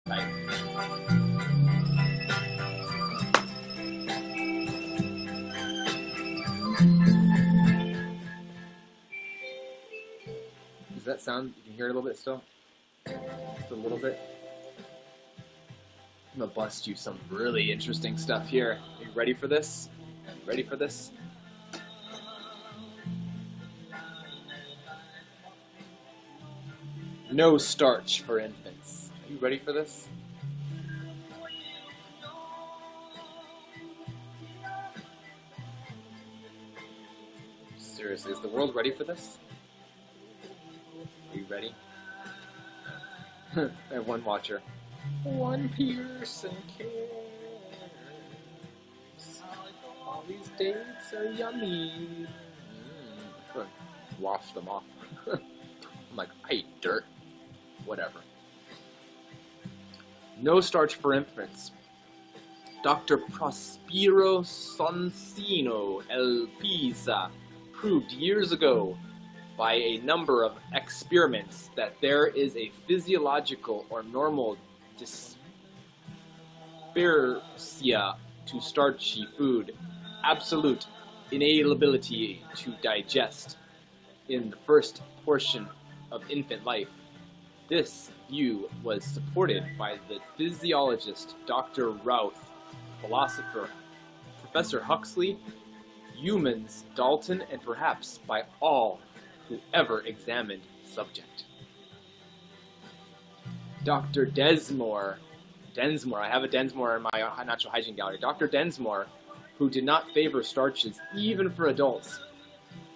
Bye. Does that sound, you can hear it a little bit still? Just a little bit? I'm gonna bust you some really interesting stuff here. Are you ready for this? Ready for this? No starch for infants. Are you ready for this? Seriously, is the world ready for this? Are you ready? I have one watcher. One person cares. All these dates are yummy. I'm gonna wash them off. I'm like, I eat dirt. Whatever. No starch for infants. Dr. Prospero Sonsino El Pisa proved years ago by a number of experiments that there is a physiological or normal dysprasia to starchy food, absolute inability to digest in the first portion of infant life. This view was supported by the physiologist Dr. Routh, philosopher Professor Huxley, humans, Dalton, and perhaps by all who ever examined the subject. Dr. Densmore, I have a Densmore in my natural hygiene gallery. Dr. Densmore, who did not favor starches even for adults,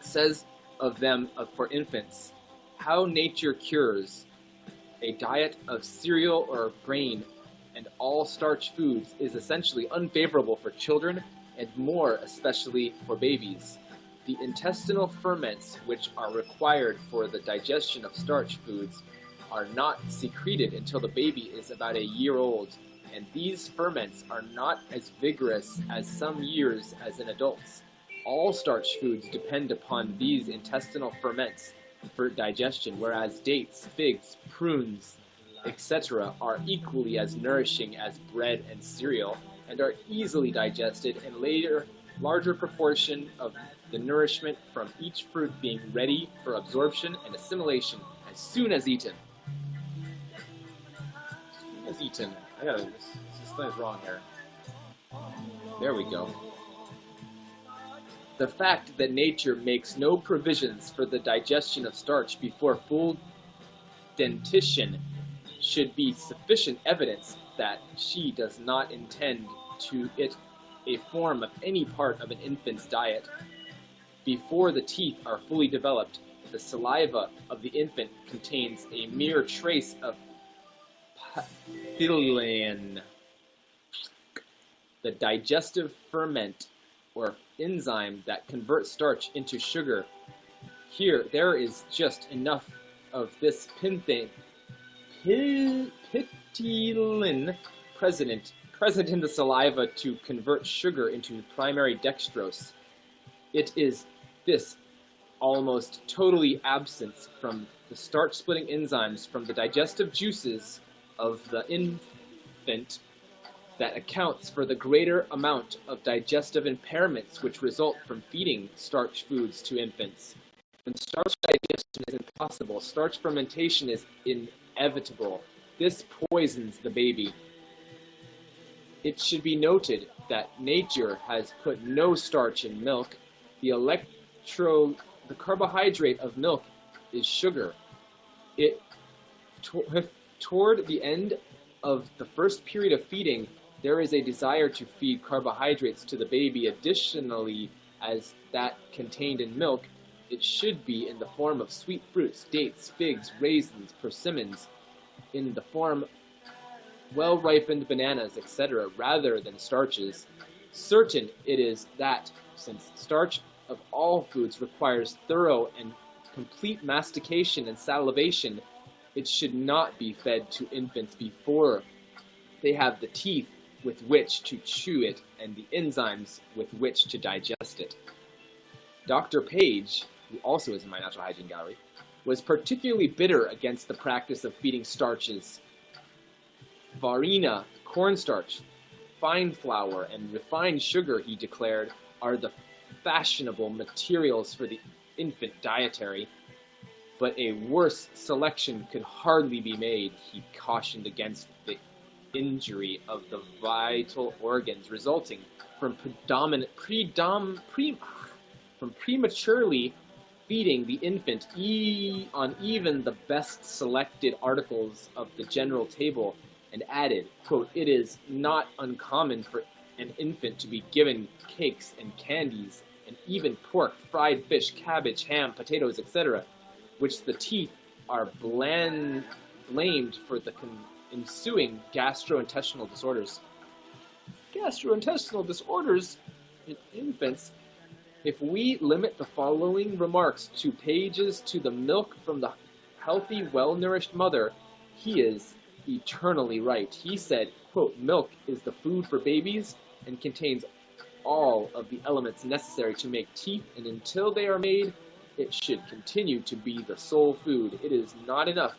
says of them for infants, how nature cures a diet of cereal or grain and all starch foods is essentially unfavorable for children and more especially for babies. The intestinal ferments which are required for the digestion of starch foods are not secreted until the baby is about a year old, and these ferments are not as vigorous as some years as in adults. All starch foods depend upon these intestinal ferments for digestion, whereas dates, figs, prunes, etc. are equally as nourishing as bread and cereal, and are easily digested, and larger proportion of the nourishment from each fruit being ready for absorption and assimilation as soon as eaten. As soon as eaten. This thing is wrong here. There we go. The fact that nature makes no provisions for the digestion of starch before full dentition should be sufficient evidence that she does not intend to it a form of any part of an infant's diet. Before the teeth are fully developed, the saliva of the infant contains a mere trace of pathylene, the digestive ferment or enzyme that converts starch into sugar. There is just enough of this ptyalin present in the saliva to convert sugar into primary dextrose. It is this almost totally absent from the starch-splitting enzymes from the digestive juices of the infant that accounts for the greater amount of digestive impairments which result from feeding starch foods to infants. When starch digestion is impossible, starch fermentation is inevitable. This poisons the baby. It should be noted that nature has put no starch in milk. The carbohydrate of milk is sugar. Toward the end of the first period of feeding, there is a desire to feed carbohydrates to the baby. Additionally, as that contained in milk, it should be in the form of sweet fruits, dates, figs, raisins, persimmons, in the form well-ripened bananas, etc., rather than starches. Certain it is that, since starch of all foods requires thorough and complete mastication and salivation, it should not be fed to infants before they have the teeth with which to chew it and the enzymes with which to digest it. Dr. Page, who also is in my natural hygiene gallery, was particularly bitter against the practice of feeding starches. Farina, cornstarch, fine flour, and refined sugar, he declared, are the fashionable materials for the infant dietary. But a worse selection could hardly be made. He cautioned against the injury of the vital organs resulting from prematurely feeding the infant on even the best selected articles of the general table, and added, quote, "It is not uncommon for an infant to be given cakes and candies, and even pork, fried fish, cabbage, ham, potatoes, etc., which the teeth are blamed for the ensuing gastrointestinal disorders." Gastrointestinal disorders in infants. If we limit the following remarks to pages to the milk from the healthy, well-nourished mother, he is eternally right. He said, quote, "Milk is the food for babies and contains all of the elements necessary to make teeth, and until they are made, it should continue to be the sole food. It is not enough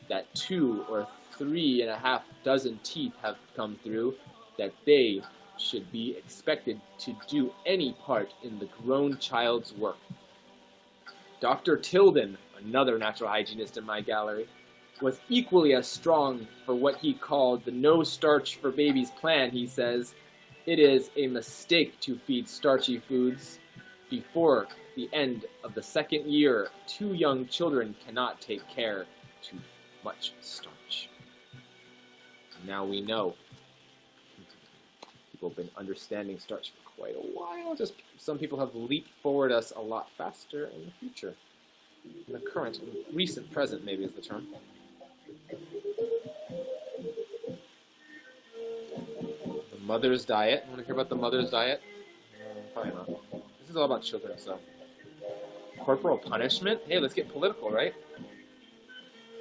that 2 or 3.5 dozen teeth have come through, that they should be expected to do any part in the grown child's work." Dr. Tilden, another natural hygienist in my gallery, was equally as strong for what he called the no starch for babies plan. He says, "It is a mistake to feed starchy foods. Before the end of the second year, 2 young children cannot take care too much starch." Now we know. People have been understanding starch for quite a while. Just some people have leaped forward us a lot faster in the future. In the current, recent present, maybe is the term. The mother's diet. Want to hear about the mother's diet? Probably not. This is all about children, so. Corporal punishment? Hey, let's get political, right?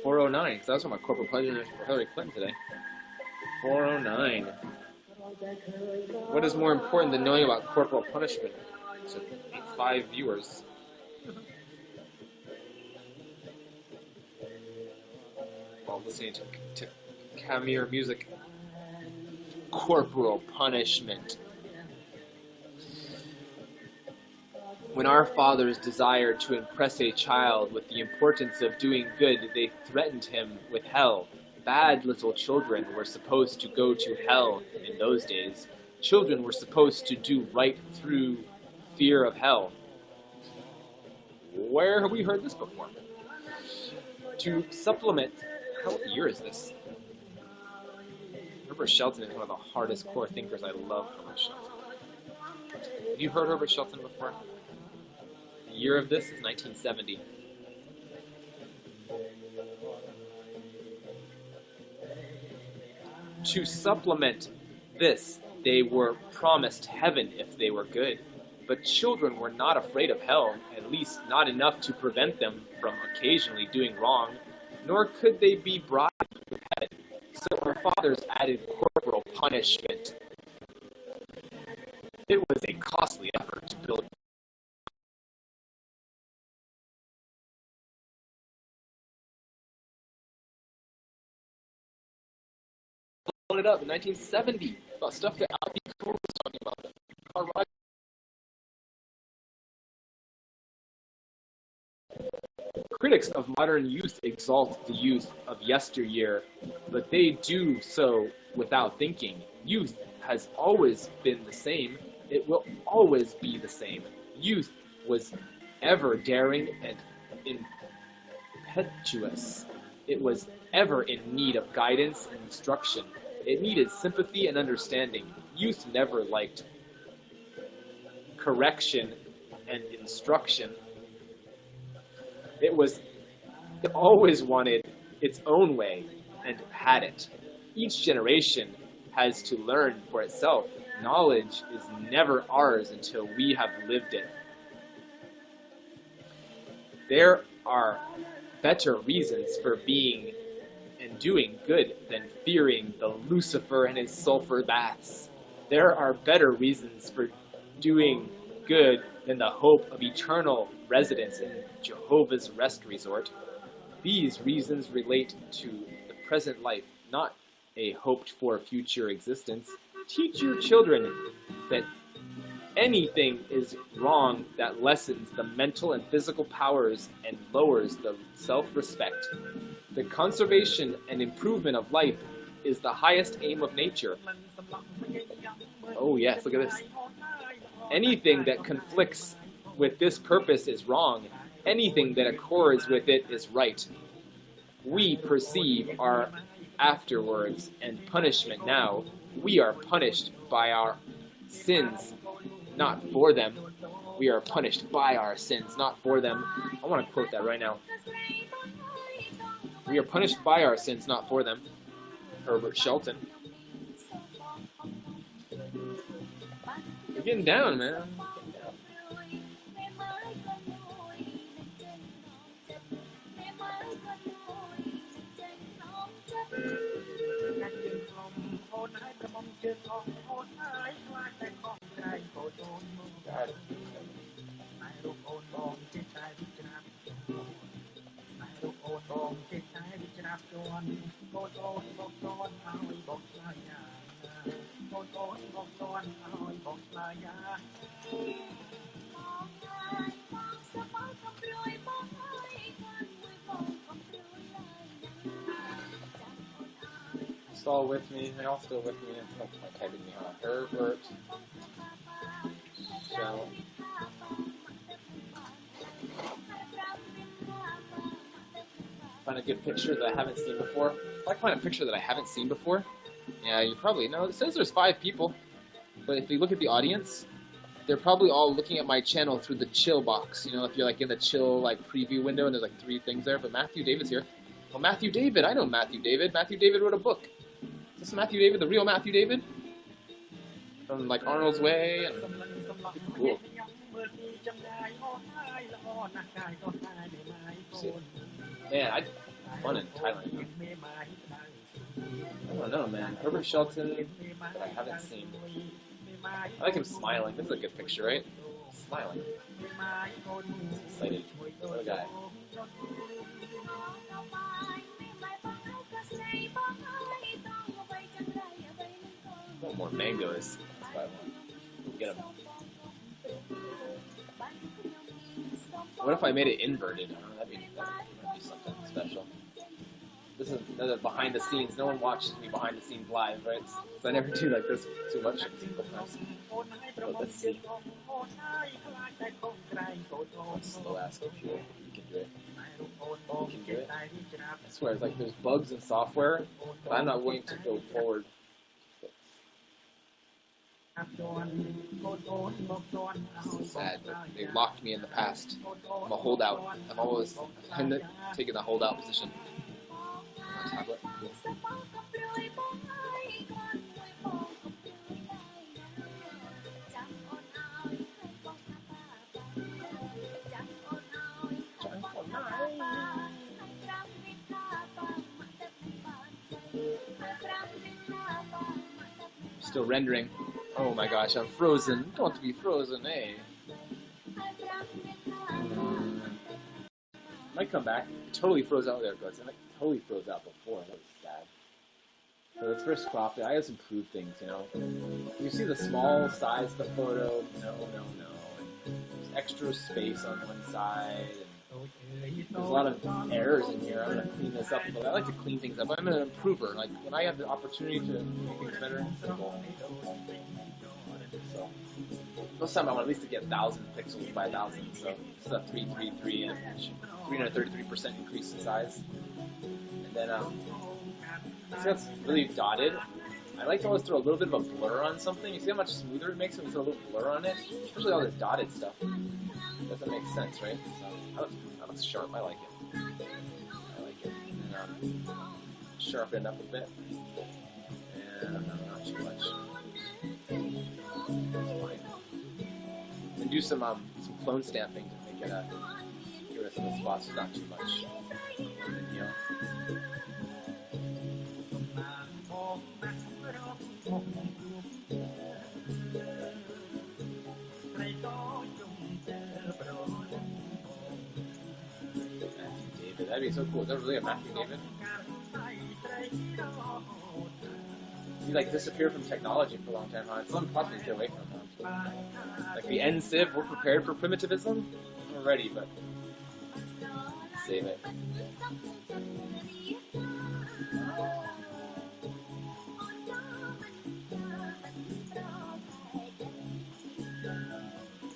409, because I was talking about corporal punishment for Hillary Clinton today. 409. What is more important than knowing about corporal punishment? So, 5 viewers. While listening to Camille music. Corporal punishment. When our fathers desired to impress a child with the importance of doing good, they threatened him with hell. Bad little children were supposed to go to hell in those days. Children were supposed to do right through fear of hell. Where have we heard this before? To supplement, what year is this? Herbert Shelton is one of the hardest core thinkers. I love Herbert Shelton. Have you heard Herbert Shelton before? The year of this is 1970. To supplement this, they were promised heaven if they were good. But children were not afraid of hell, at least not enough to prevent them from occasionally doing wrong, nor could they be bribed with heaven. So our fathers added corporal punishment. It was a costly effort to build it up in 1970 about stuff that Alfie Kohn was talking about. Carl Rogers. Critics of modern youth exalt the youth of yesteryear, but they do so without thinking. Youth has always been the same. It will always be the same. Youth was ever daring and impetuous. It was ever in need of guidance and instruction. It needed sympathy and understanding. Youth never liked correction and instruction. It always wanted its own way and had it. Each generation has to learn for itself. Knowledge is never ours until we have lived it. There are better reasons for being and doing good than fearing the Lucifer and his sulfur baths. There are better reasons for doing good than the hope of eternal residence in Jehovah's rest resort. These reasons relate to the present life, not a hoped-for future existence. Teach your children that anything is wrong that lessens the mental and physical powers and lowers the self-respect. The conservation and improvement of life is the highest aim of nature. Oh yes, look at this. Anything that conflicts with this purpose is wrong. Anything that accords with it is right. We perceive our afterwards and punishment now. We are punished by our sins, not for them. We are punished by our sins, not for them. I want to quote that right now. We are punished by our sins, not for them. Herbert Shelton. You're getting down, man. All with me. They're all still with me. It's like typing me on Herbert. So find a good picture that I haven't seen before. If I find a picture that I haven't seen before, yeah, you probably know. It says there's 5 people, but if you look at the audience, they're probably all looking at my channel through the chill box. You know, if you're like in the chill like preview window and there's like 3 things there. But Matthew David's here. Well, Matthew David, I know Matthew David. Matthew David wrote a book. Is this Matthew David, the real Matthew David? From like Arnold's Way and cool. Man, fun in Thailand. I don't know, man. Herbert Shelton that I haven't seen. I like him smiling. This is a good picture, right? Smiling. He's excited. What a guy. I want more mangoes. That's what I want. We'll get them. What if I made it inverted? That'd be something special. This is another behind the scenes. No one watches me behind the scenes live, right? So I never do like this too much. But let's see. Slow ass computer. You can do it. You can do it. I swear, it's like there's bugs in software that I'm not willing to go forward. This is sad, but they locked me in the past. I'm a holdout. I'm always taking the holdout position. Tablet. Still rendering. Oh my gosh, I'm frozen. Don't be frozen, eh? Might come back. It totally froze out. There it goes. It totally froze out before. That was sad. So let's first crop it. I just improved things, you know. You see the small size of the photo? No. There's extra space on one side. And there's a lot of errors in here. I'm going to clean this up a little. I like to clean things up. I'm an improver. Like, when I have the opportunity to make things better, simple. So, most of the time I want at least to get 1,000 pixels by 1,000. So, this is a 333 and 333% increase in size. And then, see how it's really dotted? I like to always throw a little bit of a blur on something. You see how much smoother it makes when you throw a little blur on it? Especially all this dotted stuff. Doesn't make sense, right? So, that looks sharp. I like it. And, sharpen it up a bit. And not too much. And do some clone stamping to make it get rid of some of the spots, not too much. You know. Matthew David, that'd be so cool. Is that really a Matthew David? You like disappeared from technology for a long time, huh? It's something possible to get away from, huh? Like the end civ, we're prepared for primitivism. We're ready, but save it.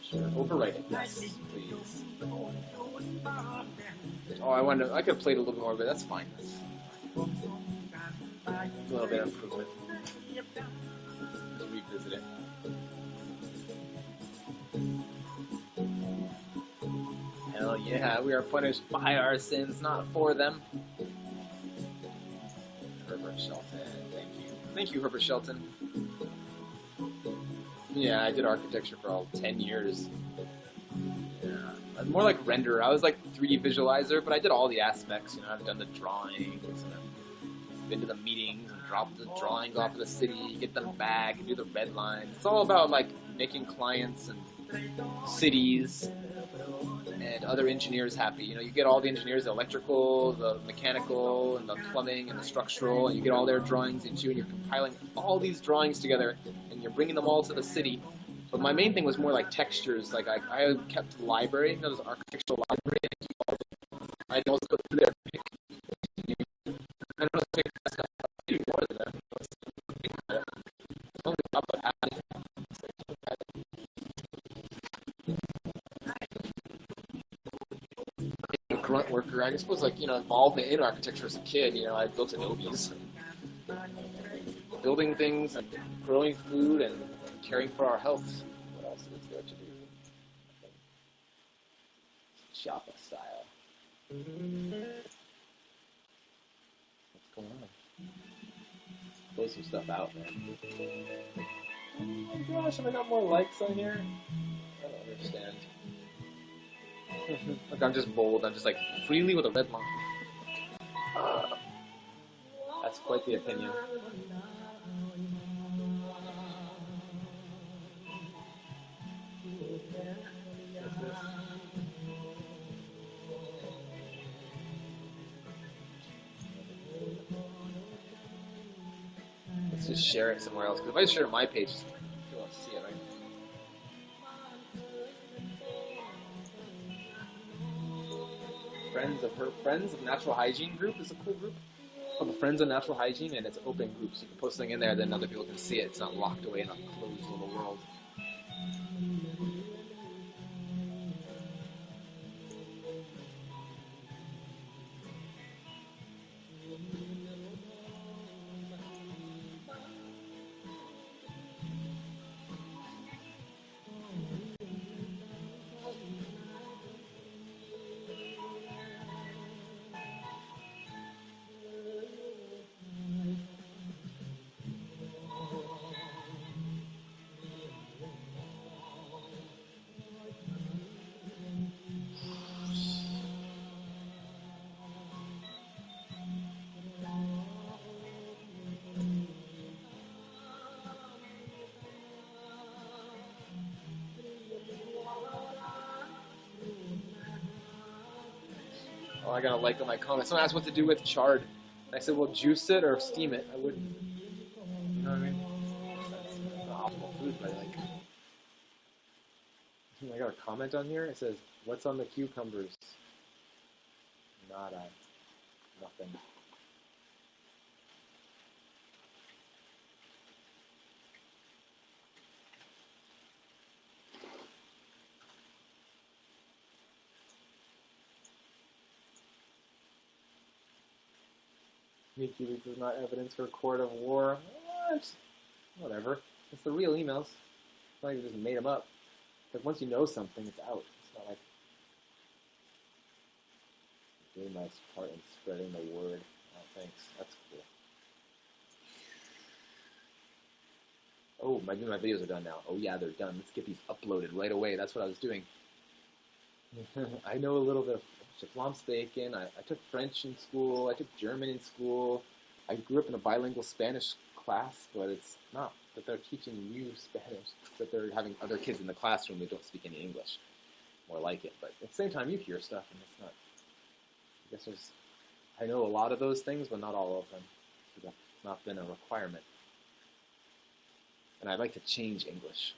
Sure, overwrite it, yes, please. Oh, I could have played a little bit more, but that's fine. That's a little bit of improvement. Just revisit it. Hell yeah, we are punished by our sins, not for them. Herbert Shelton, thank you. Thank you, Herbert Shelton. Yeah, I did architecture for all 10 years. Yeah, more like renderer. I was like 3D visualizer, but I did all the aspects. You know, I've done the drawings, and I've been to the meetings and dropped the drawings off of the city, get them back, and do the red lines. It's all about like making clients and cities and other engineers happy. You know, you get all the engineers, the electrical, the mechanical, and the plumbing, and the structural, and you get all their drawings into, and you're compiling all these drawings together, and you're bringing them all to the city. But my main thing was more like textures. Like I kept the library, you know, there's an architectural library, and I'd also go through there. I don't know if that's not more than that. It's only about half. Grunt worker. I suppose, like, you know, involvement in architecture as a kid. You know, I built Adobe's, building things and growing food and caring for our health. What else is there to do? Joppa style. What's going on? Close some stuff out, man. Oh my gosh, have I got more likes on here? I don't understand. Look, I'm just bold. I'm just like, freely with a red line. That's quite the opinion. Let's just share it somewhere else. Because if I share it on my page, you won't see it, right? Friends of Natural Hygiene group is a cool group. Called the Friends of Natural Hygiene, and it's open group, so you can post something in there, then other people can see it. It's not locked away in a closed little world. Oh, I got a like on my comment. Someone asked what to do with chard. And I said, well, juice it or steam it. I wouldn't. You know what I mean? That's not optimal food, but like. I got a comment on here. It says, what's on the cucumbers? Nada. Nothing. WikiLeaks is not evidence for a court of war. What? Whatever. It's the real emails. It's not like you just made them up. Like, once you know something, it's out. It's not like doing my part in spreading the word. Oh, thanks. That's cool. Oh, my videos are done now. Oh yeah, they're done. Let's get these uploaded right away. That's what I was doing. I know a little bit of Flamsteaken. I took French in school. I took German in school. I grew up in a bilingual Spanish class, but it's not that they're teaching you Spanish. It's that they're having other kids in the classroom that don't speak any English. More like it. But at the same time, you hear stuff, and it's not. I guess I know a lot of those things, but not all of them. It's not been a requirement. and I'd like to change English.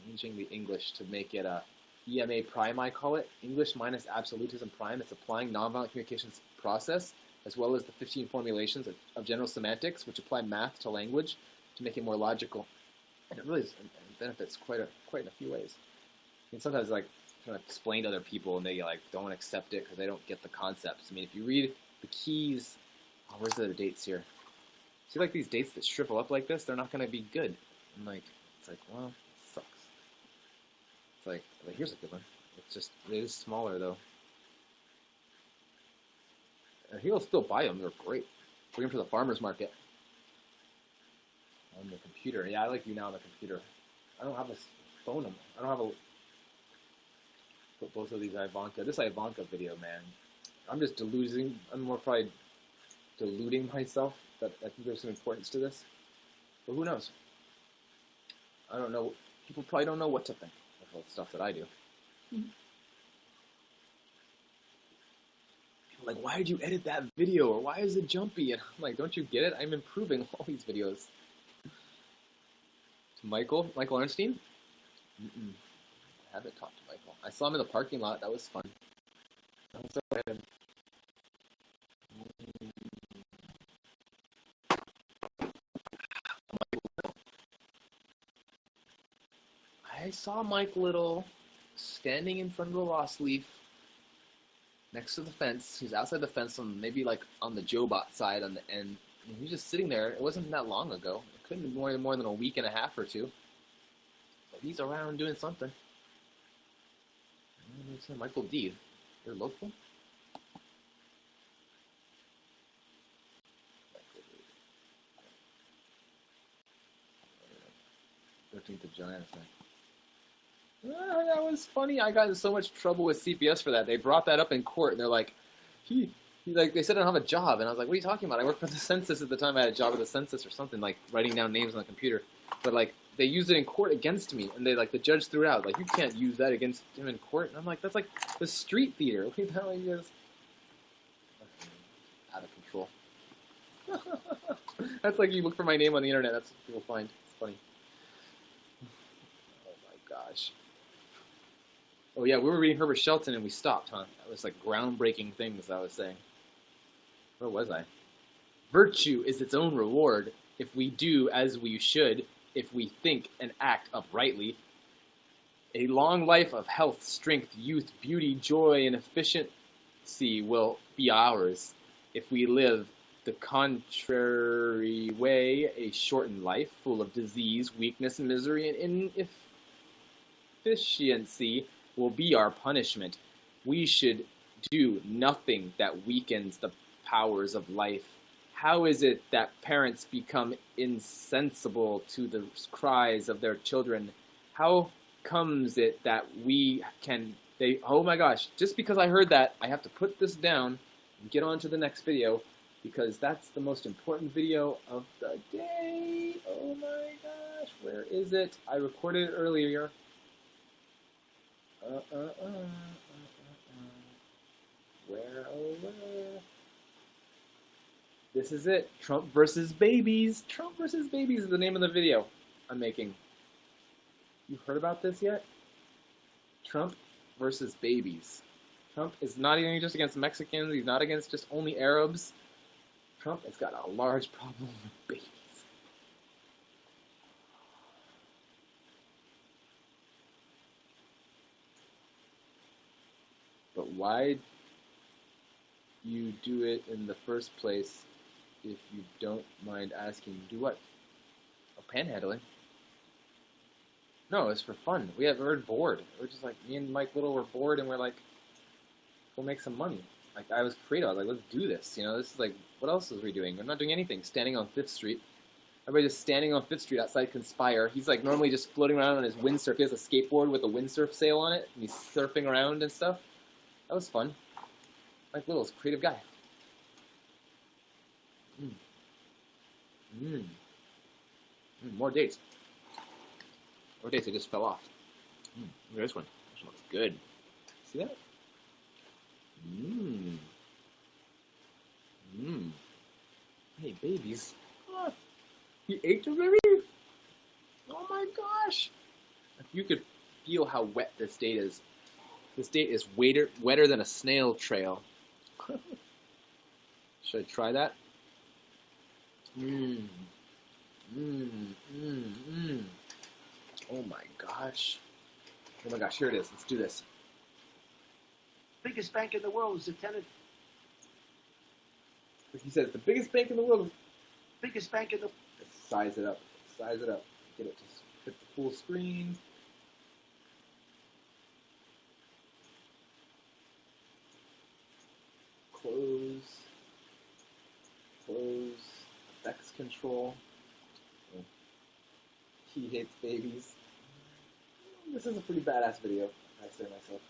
Changing the English to make it a EMA prime, I call it. English minus absolutism prime. It's applying nonviolent communications process, as well as the 15 formulations of general semantics, which apply math to language to make it more logical. And it really benefits quite in a few ways. I mean, sometimes like trying to explain to other people, and they like don't accept it because they don't get the concepts. I mean, if you read the keys, oh, where's the dates here? See, like these dates that shrivel up like this, they're not going to be good. And like, it's like, well, it sucks. It's like here's a good one. It's just, it is smaller though. And he'll still buy them. They're great. Bring them to the farmer's market. On the computer. Yeah, I like YouNow on the computer. I don't have a phone. I don't have a. Put both of these Ivanka. This Ivanka video, man. I'm just deluding. I'm more probably deluding myself that I think there's some importance to this. But who knows? I don't know. People probably don't know what to think of all the stuff that I do. People are like, why did you edit that video? Or why is it jumpy? And I'm like, don't you get it? I'm improving all these videos. Michael Arnstein? I haven't talked to Michael. I saw him in the parking lot. That was fun. That was so random. I saw Mike Little standing in front of the lost leaf next to the fence. He was outside the fence, maybe like on the Jobot side on the end. And he was just sitting there. It wasn't that long ago. It couldn't be more than a week and a half or two. But he's around doing something. Michael D. You're local? 13th of July, I think. That was funny. I got in so much trouble with CPS for that. They brought that up in court, and they're like, they said I don't have a job. And I was like, what are you talking about? I worked for the census at the time. I had a job at the census or something, like writing down names on the computer. But like, they used it in court against me, and the judge threw it out. Like, you can't use that against him in court. And I'm like, that's like the street theater. Look at how he is. Out of control. That's like you look for my name on the internet. That's what people find. It's funny. Oh my gosh. Oh yeah, we were reading Herbert Shelton and we stopped, huh? That was like groundbreaking things I was saying. Where was I? Virtue is its own reward if we do as we should, if we think and act uprightly. A long life of health, strength, youth, beauty, joy, and efficiency will be ours if we live the contrary way, a shortened life full of disease, weakness, misery, and inefficiency will be our punishment. We should do nothing that weakens the powers of life. How is it that parents become insensible to the cries of their children? How comes it that oh my gosh, just because I heard that, I have to put this down and get on to the next video, because that's the most important video of the day. Oh my gosh, where is it? I recorded it earlier. Where, oh where? This is it. Trump versus babies. Trump versus babies is the name of the video I'm making. You heard about this yet? Trump versus babies. Trump is not even just against Mexicans. He's not against just only Arabs. Trump has got a large problem with babies. But why you do it in the first place, if you don't mind asking? Do what? Oh, panhandling? No, it's for fun. We're bored. We're just like, me and Mike Little were bored, and we're like, we'll make some money. Like, I was creative. I was like, let's do this. You know, this is like, what else was we doing? We're not doing anything. Standing on 5th Street. Everybody just standing on 5th Street outside Conspire. He's like normally just floating around on his windsurf. He has a skateboard with a windsurf sail on it, and he's surfing around and stuff. That was fun. Mike Little's a creative guy. More dates. More dates. They just fell off. Look at this one. This one looks good. See that? Hey, babies. Ah, he ate the baby? Oh my gosh! If you could feel how wet this date is wetter than a snail trail. Should I try that? Mmm. Mmm. Mmm. Mmm. Oh my gosh. Oh my gosh, here it is. Let's do this. Biggest bank in the world is a tenant. He says the biggest bank in the world. Biggest bank in the. Size it up. Size it up. Get it to fit the full screen. Close. Close. Effects control. Oh. He hates babies. This is a pretty badass video, I say myself.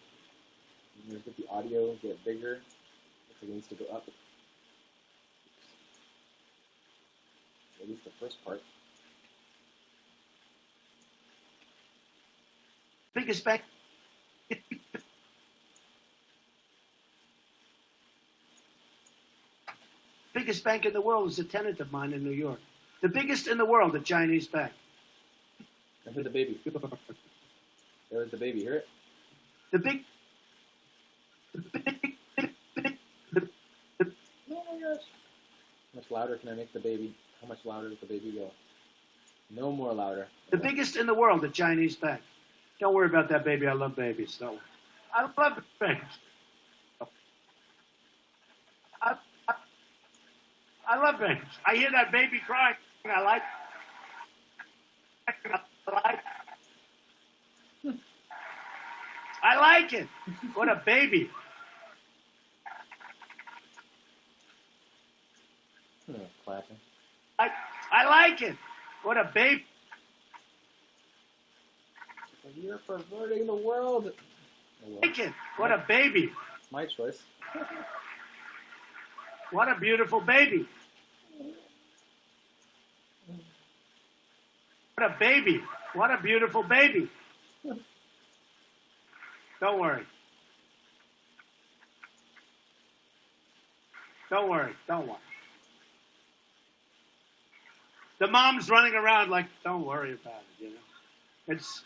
You just get the audio, get it bigger. Looks like it needs to go up. Oops. At least the first part. Biggest bank. Biggest bank in the world is a tenant of mine in New York. The biggest in the world, a Chinese bank. I heard the baby. There was the baby. Hear it? The big. Oh my gosh. How much louder can I make the baby? How much louder does the baby go? No more louder. The biggest in the world, a Chinese bank. Don't worry about that baby. I love babies. Don't. I love babies. I love babies. I hear that baby crying. I like. I like it. What a baby. Clapping. I like it. What a baby. You're perverting the world. Oh, well. Like it. What a baby. My choice. What a beautiful baby. What a baby. What a beautiful baby. Don't worry. Don't worry. Don't worry. The mom's running around like, don't worry about it, you know. It's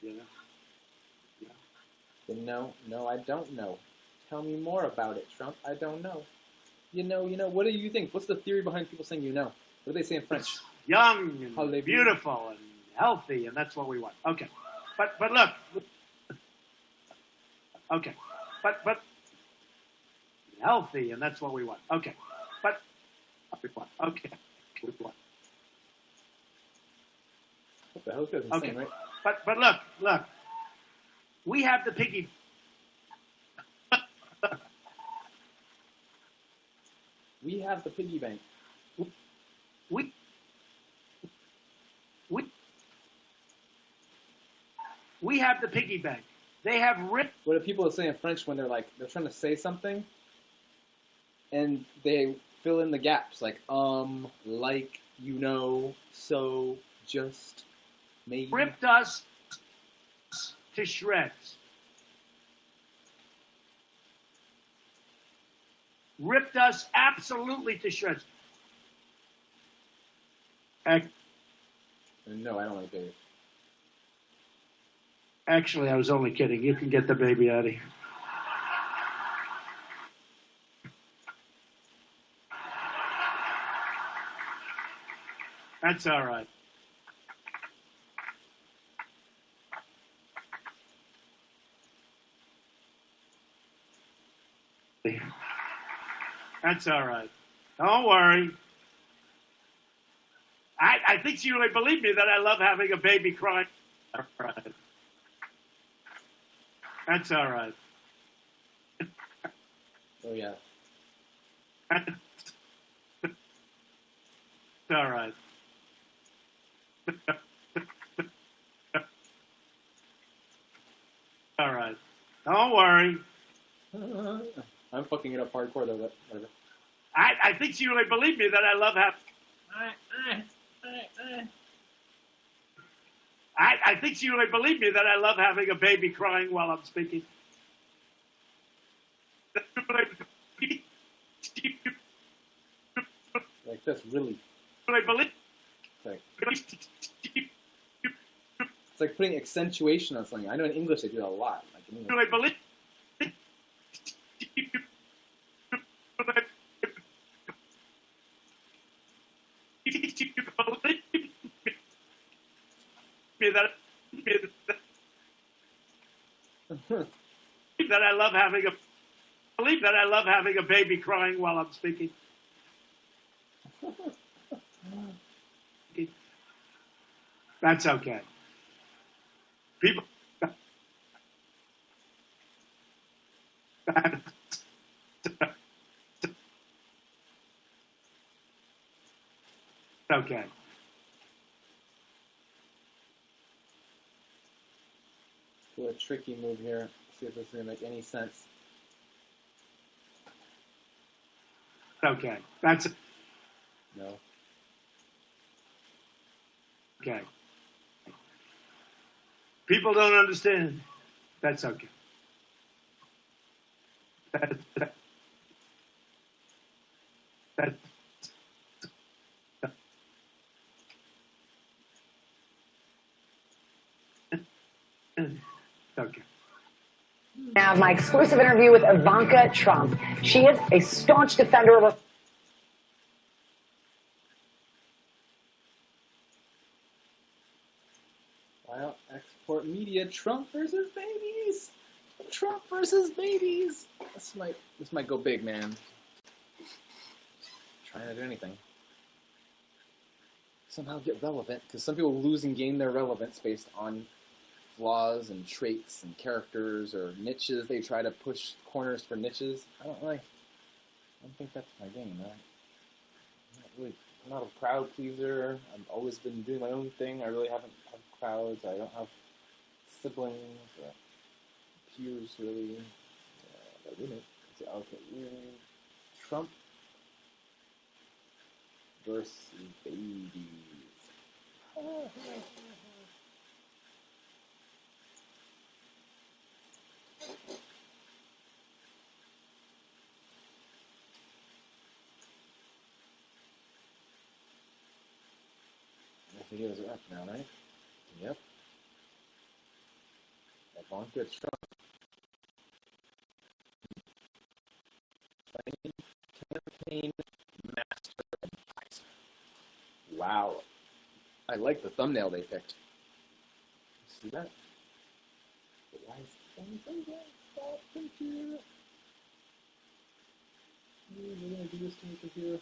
you know. Yeah. No, I don't know. Tell me more about it, Trump. I don't know. You know. What do you think? What's the theory behind people saying you know? What do they say in French? It's young and beautiful and healthy, and that's what we want. Okay, but look. Okay, but healthy, and that's what we want. Okay, but okay, we want. What the hell is insane, Okay, right? but look. We have the piggy. We have the piggy bank. We have the piggy bank. They have ripped. What do people say in French when they're trying to say something, and they fill in the gaps like like, you know, so, just, maybe. Ripped us to shreds. Ripped us absolutely to shreds. No, I don't like babies. Actually, I was only kidding. You can get the baby out of here. That's all right. That's all right. Don't worry. I think she really believed me that I love having a baby crying. All right. That's all right. Oh, yeah. That's all right. All right. Don't worry. I'm fucking it up hardcore, though. But whatever. I think she really believed me that I love having. I think she really believed me that I love having a baby crying while I'm speaking. That's really. I believe. It's like putting accentuation on something. I know in English they do that a lot. Like in English. I believe. That I love having a believe that I love having a baby crying while I'm speaking. That's okay. People. Okay. Do a tricky move here. See if this is gonna make any sense. Okay. That's No. okay. People don't understand. That's okay. That okay. Now, my exclusive interview with Ivanka Trump. She is a staunch defender of. Well, export media. Trump versus babies. Trump versus babies. This might go big, man. Trying to do anything. Somehow get relevant, because some people lose and gain their relevance based on flaws and traits and characters or niches. They try to push corners for niches. I don't think that's my game. I'm not a crowd pleaser. I've always been doing my own thing. I really haven't had crowds. I don't have siblings or peers really. Okay, Trump versus babies. The videos are up now, right? Yep. Ivanka Trump. Campaign master advisor. Wow. I like the thumbnail they picked. See that? But why is it stop computer? We're gonna do this to the computer.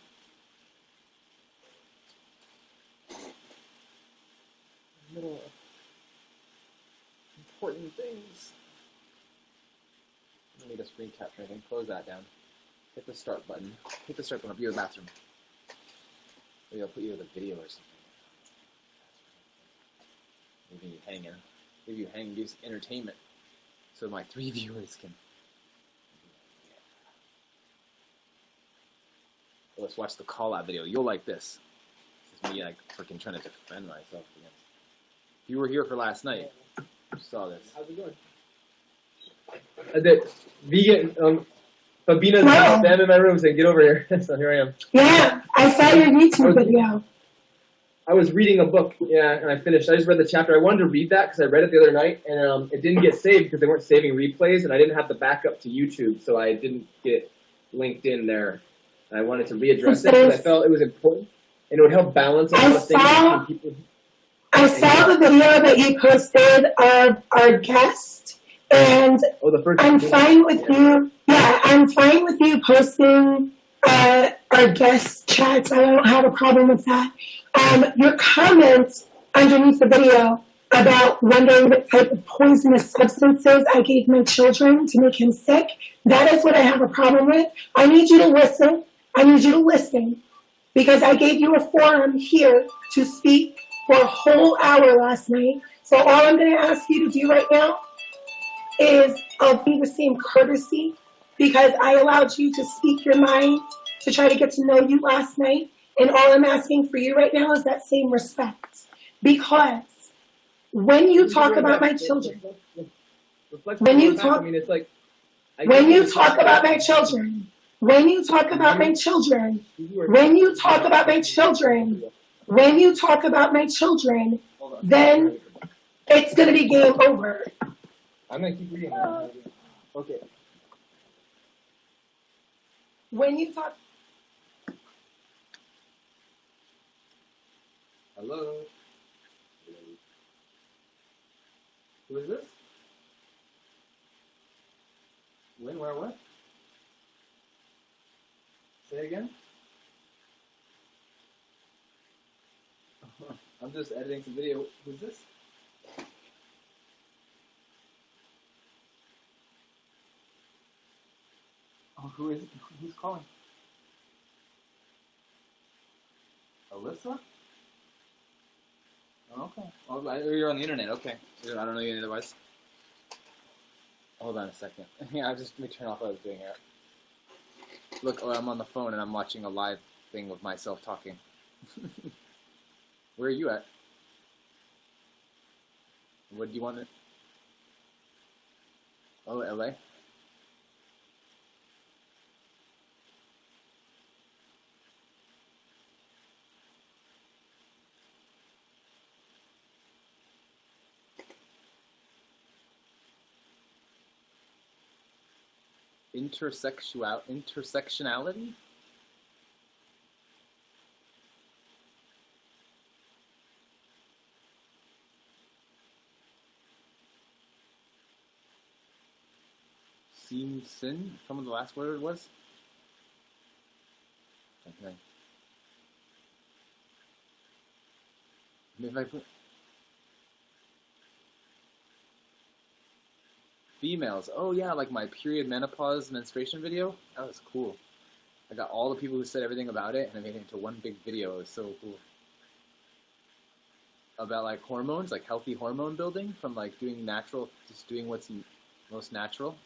Middle of important things. I don't need a screen capture anything. Close that down. Hit the start button. Hit the start button. I'll be in the bathroom. Maybe I'll put you with a video or something. Maybe you hang in. Maybe you hang gives entertainment. So my 3 viewers can. Well, let's watch the call out video. You'll like this. This is me like freaking trying to defend myself against. If you were here for last night, you saw this. How's it going? The vegan, Fabina's spam in my room saying, get over here. So here I am. Yeah, I saw your YouTube video. I was reading a book, and I finished. I just read the chapter. I wanted to read that because I read it the other night, and it didn't get saved because they weren't saving replays, and I didn't have the backup to YouTube, so I didn't get linked in there. And I wanted to readdress it because I felt it was important, and it would help balance a lot of things between people. I saw the video that you posted of our guest, and I'm fine with you. Yeah, I'm fine with you posting our guest chats. I don't have a problem with that. Your comments underneath the video about wondering what type of poisonous substances I gave my children to make him sick, that is what I have a problem with. I need you to listen. I need you to listen because I gave you a forum here to speak for a whole hour last night. So all I'm going to ask you to do right now is I'll be the same courtesy because I allowed you to speak your mind to try to get to know you last night. And all I'm asking for you right now is that same respect. Because when you talk about my children, when you talk about my children, when you talk about my children, when you talk about my children, when you talk about my children, then it's going to be game over. I'm going to keep reading. Okay. When you talk... Hello? Who is this? When, where, what? Say again? I'm just editing some video. Who's this? Oh, who is it? Who's calling? Alyssa? Oh, okay. Oh, you're on the internet. Okay. I don't know you otherwise. Hold on a second. Yeah, let me turn off what I was doing here. Look, I'm on the phone and I'm watching a live thing of myself talking. Where are you at? What do you want? Oh, LA? Intersectionality? Sin? Some of the last word was? Okay. Maybe I put females. Oh yeah, like my period menopause menstruation video. That was cool. I got all the people who said everything about it and I made it into one big video. It was so cool. About like hormones, like healthy hormone building from like doing natural, just doing what's most natural.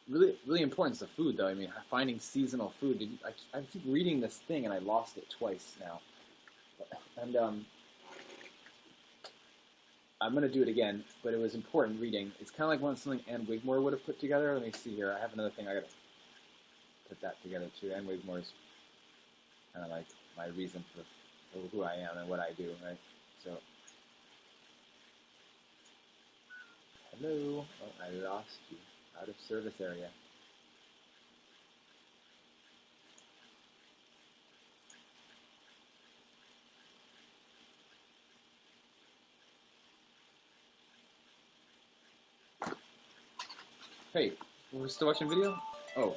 Really, really important is the food though. I mean, finding seasonal food. I keep reading this thing and I lost it twice now. And I'm going to do it again, but it was important reading. It's kind of like something Ann Wigmore would have put together. Let me see here. I have another thing I got to put that together too. Ann Wigmore's kind of like my reason for who I am and what I do, right? So, hello. Oh, I lost you. Out of service area. Hey, we're still watching video? Oh.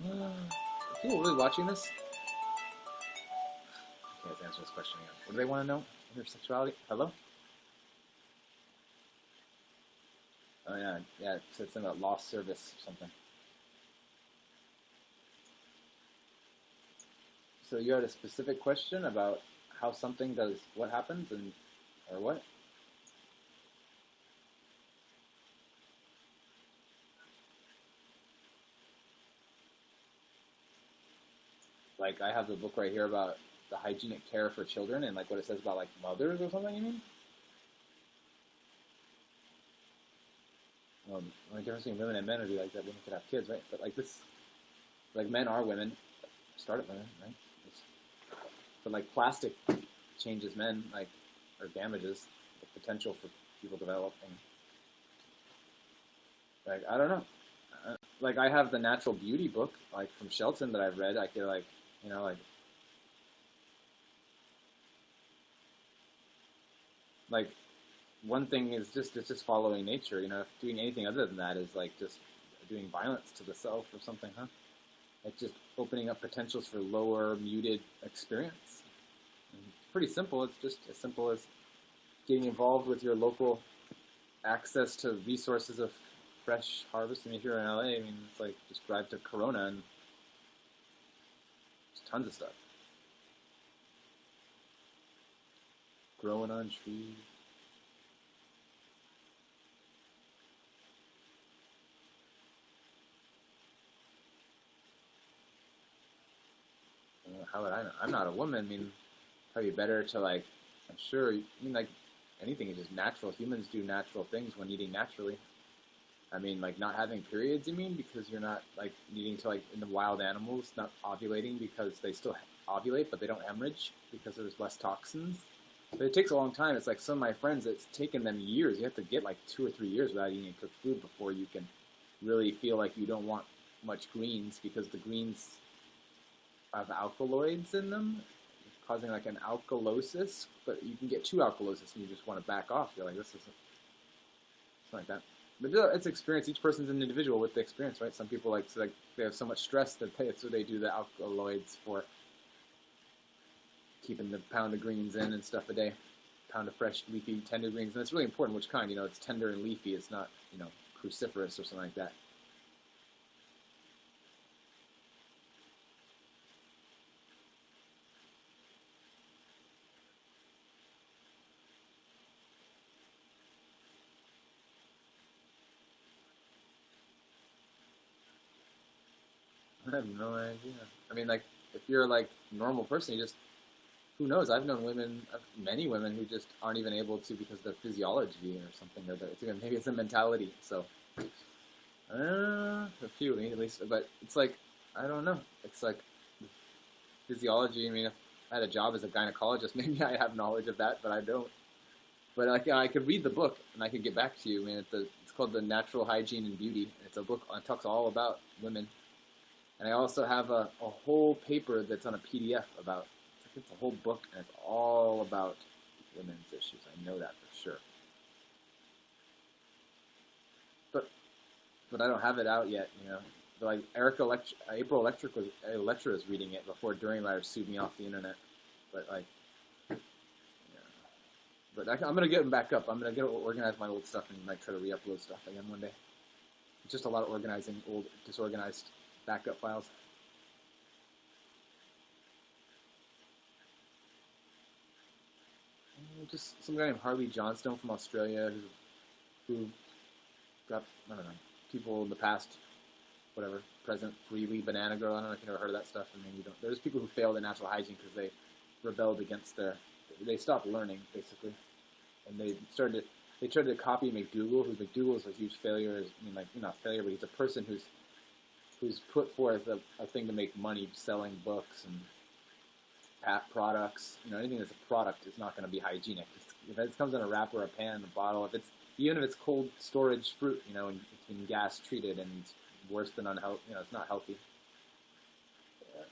Are people really watching this? Okay, let's answer this question again. What do they want to know? Intersexuality? Hello? Oh yeah, it said something about lost service or something. So you had a specific question about how something does what happens or what? Like I have the book right here about the hygienic care for children and like what it says about like mothers or something, you mean? The only difference between women and men would be like that women could have kids, right? But like this, like men are women, started women, right? But like plastic changes men, like, or damages the potential for people developing. Like, I don't know. Like I have the Natural Beauty book, like from Shelton that I've read. I could like, you know, like one thing is it's just following nature, you know. If doing anything other than that is like just doing violence to the self or something, huh? Like just opening up potentials for lower muted experience. And it's pretty simple. It's just as simple as getting involved with your local access to resources of fresh harvest. I mean, here in LA, I mean, it's like just drive to Corona and there's tons of stuff growing on trees. How would I know? I'm not a woman. I mean, probably better to like, I'm sure, I mean, like anything is just natural. Humans do natural things when eating naturally. I mean, like not having periods, you mean? Because you're not like needing to like in the wild animals not ovulating because they still ovulate, but they don't hemorrhage because there's less toxins. But it takes a long time. It's like some of my friends, it's taken them years. You have to get like 2 or 3 years without eating cooked food before you can really feel like you don't want much greens, because the greens have alkaloids in them, causing like an alkalosis. But you can get 2 alkalosis and you just want to back off. You're like, this isn't something like that. But it's experience. Each person's an individual with the experience, right? Some people like they have so much stress that so they do the alkaloids for keeping the pound of greens in and stuff a day, pound of fresh leafy tender greens, and it's really important which kind. It's tender and leafy. It's not cruciferous or something like that. I have no idea. I mean, like, if you're like a normal person, you just, who knows? I've known many women who just aren't even able to because of their physiology or something, or maybe it's a mentality. So, a few at least, but it's like, I don't know. It's like physiology. I mean, if I had a job as a gynecologist, maybe I have knowledge of that, but I don't. But like, I could read the book and I could get back to you. I mean, it's called The Natural Hygiene and Beauty. It's a book that talks all about women. And I also have a whole paper that's on a PDF about, it's a whole book, and it's all about women's issues. I know that for sure. But I don't have it out yet, But like April Electra was reading it before During Life sued me off the internet. But like, yeah. But I'm going to get them back up. I'm going to organize my old stuff and might try to re-upload stuff again one day. It's just a lot of organizing old, disorganized backup files. Just some guy named Harley Johnstone from Australia who got, I don't know, people in the past, whatever, present, freely, Banana Girl. I don't know if you've ever heard of that stuff. I mean, there's people who failed in natural hygiene because they rebelled against they stopped learning, basically. And they tried to copy McDougall, who McDougall is a huge failure. I mean, like, not failure, but he's a person who's put forth a thing to make money selling books and products. Anything that's a product is not going to be hygienic. If it comes in a wrapper, a pan, a bottle, even if it's cold storage fruit, and it's been gas treated and it's worse than unhealthy, it's not healthy. Yeah.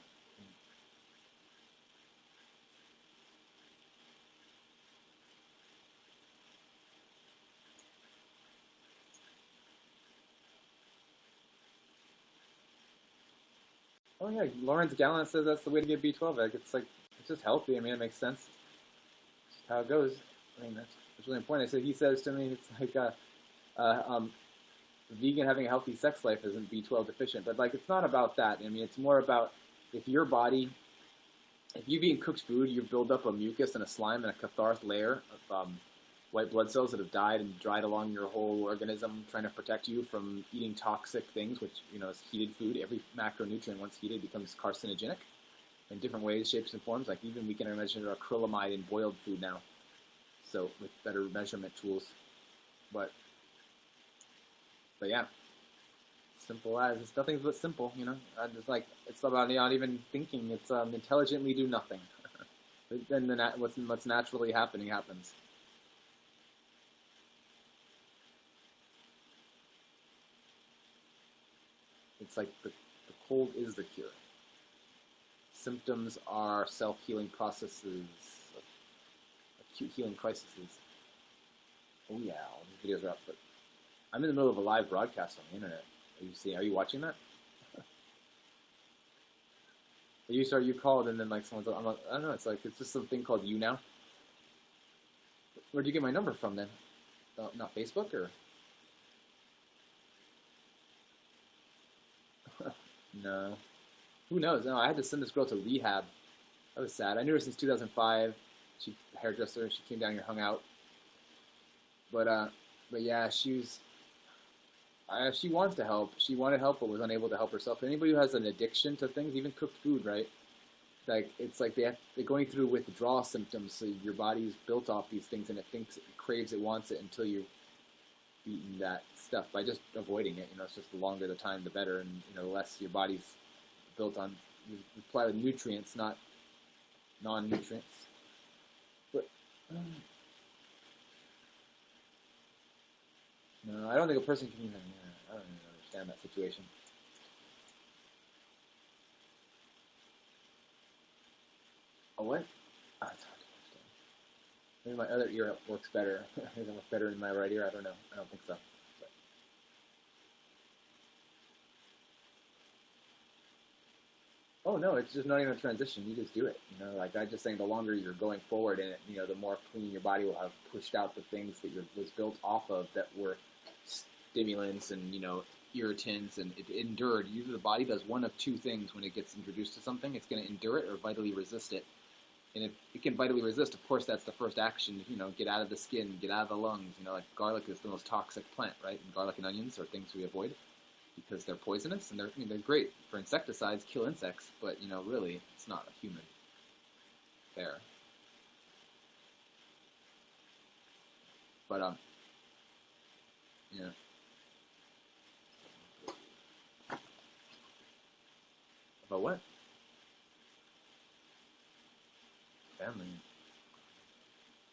Oh yeah, Lawrence Gallant says that's the way to get B12. Like it's just healthy. I mean, it makes sense. It's just how it goes. I mean, that's really important. He says to me, it's like vegan having a healthy sex life isn't B12 deficient, but like it's not about that. I mean, it's more about if you've eaten cooked food, you build up a mucus and a slime and a cathartic layer of white blood cells that have died and dried along your whole organism, trying to protect you from eating toxic things, which, is heated food. Every macronutrient, once heated, becomes carcinogenic in different ways, shapes, and forms. Like even we can measure acrylamide in boiled food now, so with better measurement tools. But yeah, simple as. It's nothing but simple, I just like, it's about not even thinking. It's intelligently do nothing. Then what's naturally happening happens. It's like the cold is the cure. Symptoms are self-healing processes, acute healing crises. Oh yeah, all these videos are up, but I'm in the middle of a live broadcast on the internet. Are you watching that? You called and then like someone's, I don't know, it's just something called YouNow. Where'd you get my number from then? Not Facebook or? No. Who knows? No, I had to send this girl to rehab. That was sad. I knew her since 2005. She hairdresser. She came down here, hung out. But yeah, she wants to help. She wanted help, but was unable to help herself. Anybody who has an addiction to things, even cooked food, right? Like it's like they're going through withdrawal symptoms. So your body's built off these things, and it thinks it craves, it wants it until you eating that stuff by just avoiding it. It's just the longer the time, the better, and the less your body's built on. You apply with nutrients, not non-nutrients. But no, I don't think a person can even. I don't even understand that situation. Oh, what? Oh, it's hard to understand. Maybe my other ear works better. Maybe it works better in my right ear. I don't know. I don't think so. But. Oh no, it's just not even a transition. You just do it. Like I just saying, the longer you're going forward in it, the more clean your body will have pushed out the things that was built off of that were stimulants and irritants, and it endured. Usually, the body does one of two things when it gets introduced to something: it's going to endure it or vitally resist it. And if it can vitally resist, of course, that's the first action. Get out of the skin, get out of the lungs. Like garlic is the most toxic plant, right? And garlic and onions are things we avoid because they're poisonous, and they're great for insecticides, kill insects, but really, it's not a human affair. But yeah. About what? Family.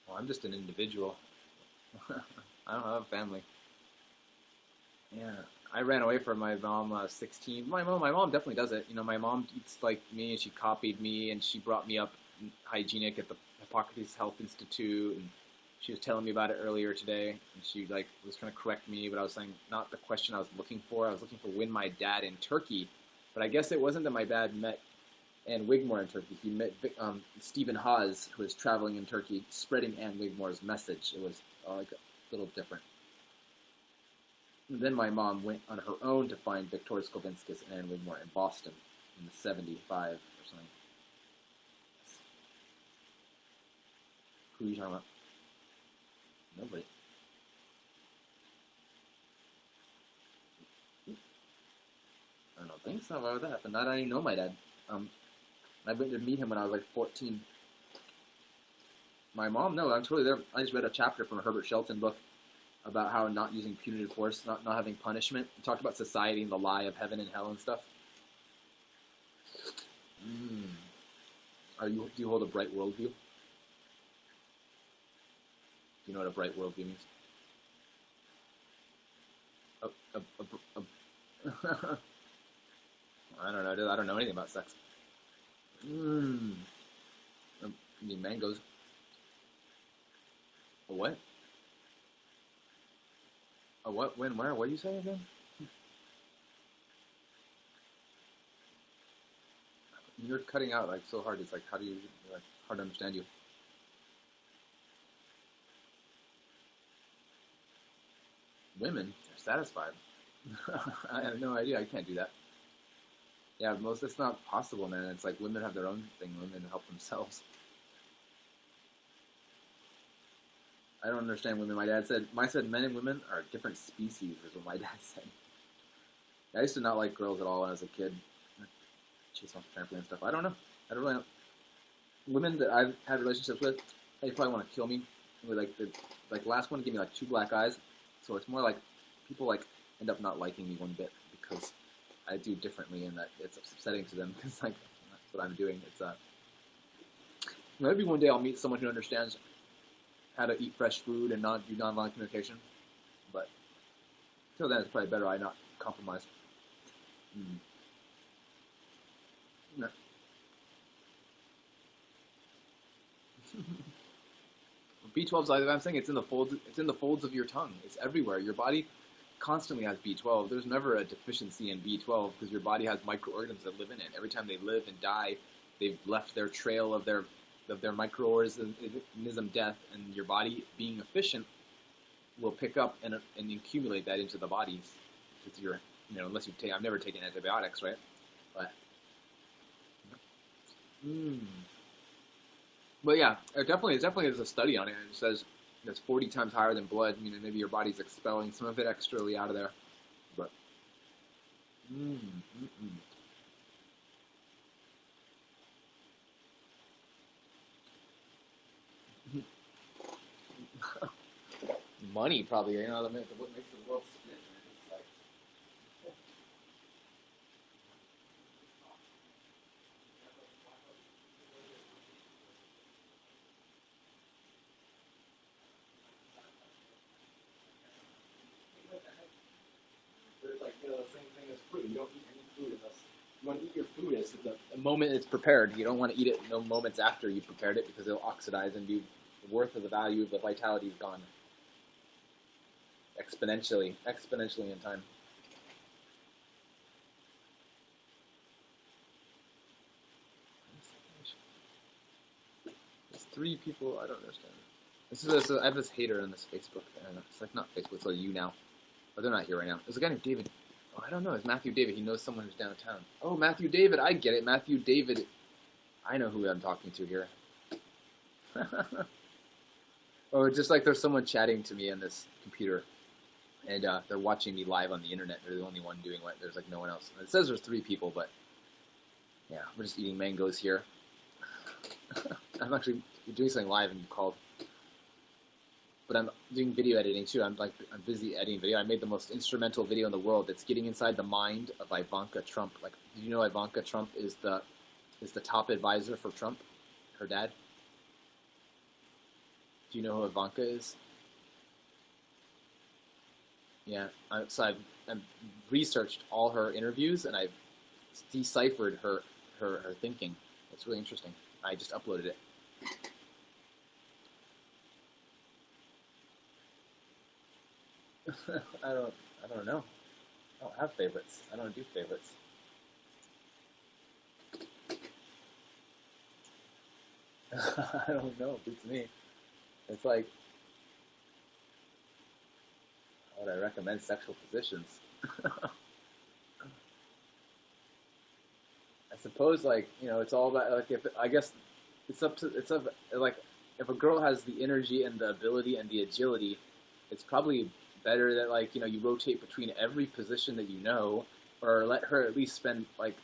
Well, I'm just an individual. I don't have a family. Yeah, I ran away from my mom when I was 16. My mom definitely does it. My mom eats like me, and she copied me, and she brought me up hygienic at the Hippocrates Health Institute, and she was telling me about it earlier today, and she was trying to correct me, but I was saying not the question I was looking for. I was looking for when my dad in Turkey, but I guess it wasn't that my dad met Anne Wigmore in Turkey. He met Stephen Hawes, who was traveling in Turkey, spreading Anne Wigmore's message. It was like a little different. And then my mom went on her own to find Victoria Skovinskis and Anne Wigmore in Boston in the 75 or something. Who are you talking about? Nobody. I don't think so. Why would that happen? I don't even know my dad. I went to meet him when I was like 14. My mom, no, I'm totally there. I just read a chapter from a Herbert Shelton book about how not using punitive force, not having punishment. He talked about society and the lie of heaven and hell and stuff. Do you hold a bright worldview? Do you know what a bright worldview means? I don't know. I don't know anything about sex. I mean, mangoes. A what? A what? When? Where? What do you say again? You're cutting out like so hard. It's like, how do you hard to understand you? Women are satisfied. I have no idea. I can't do that. Yeah, that's not possible, man. It's like women have their own thing. Women help themselves. I don't understand women. My dad said men and women are different species, is what my dad said. I used to not like girls at all when I was a kid. Chase off the trampoline and stuff. I don't know. I don't really know. Women that I've had relationships with, they probably want to kill me. The last one gave me like 2 black eyes. So it's more like people end up not liking me one bit because I do differently, and that it's upsetting to them because that's what I'm doing. It's maybe one day I'll meet someone who understands how to eat fresh food and not do nonviolent communication, but until then it's probably better I not compromise. No. B12's I'm saying it's in the folds. It's in the folds of your tongue. It's everywhere. Your body constantly has B12. There's never a deficiency in B12 because your body has microorganisms that live in it. Every time they live and die, they've left their trail of their microorganism death, and your body, being efficient, will pick up and accumulate that into the body. Because unless you've taken, I've never taken antibiotics, right? But yeah, it definitely is a study on it. It says it's 40 times higher than blood. Maybe your body's expelling some of it extrally out of there. But money, probably. You know, what makes the world spin. It's like, it's like, you know, the same thing as food. You don't eat any food unless you want to eat your food as the moment it's prepared. You don't want to eat it no moments after you prepared it because it'll oxidize and be the worth of the value of the vitality is gone exponentially in time. There's 3 people. I don't understand. I have this hater on this Facebook. It's like not Facebook. It's like YouNow. Oh, they're not here right now. There's a guy named David. Oh, I don't know. It's Matthew David. He knows someone who's downtown. Oh, Matthew David. I get it. Matthew David. I know who I'm talking to here. Oh, just like there's someone chatting to me on this computer, and they're watching me live on the internet. They're the only one doing it. There's like no one else. And it says there's 3 people, but yeah, we're just eating mangoes here. I'm actually doing something live and called. But I'm doing video editing too. I'm busy editing video. I made the most instrumental video in the world that's getting inside the mind of Ivanka Trump. Like, did you know Ivanka Trump is the top advisor for Trump, her dad? Do you know who Ivanka is? Yeah. So I've researched all her interviews and I've deciphered her thinking. It's really interesting. I just uploaded it. I don't know. I don't have favorites. I don't do favorites. I don't know. It's me. It's like, how would I recommend sexual positions? I suppose, like, you know, it's all about, like, I guess it's up like, if a girl has the energy and the ability and the agility, it's probably better that, like, you know, you rotate between every position that you know, or let her at least spend like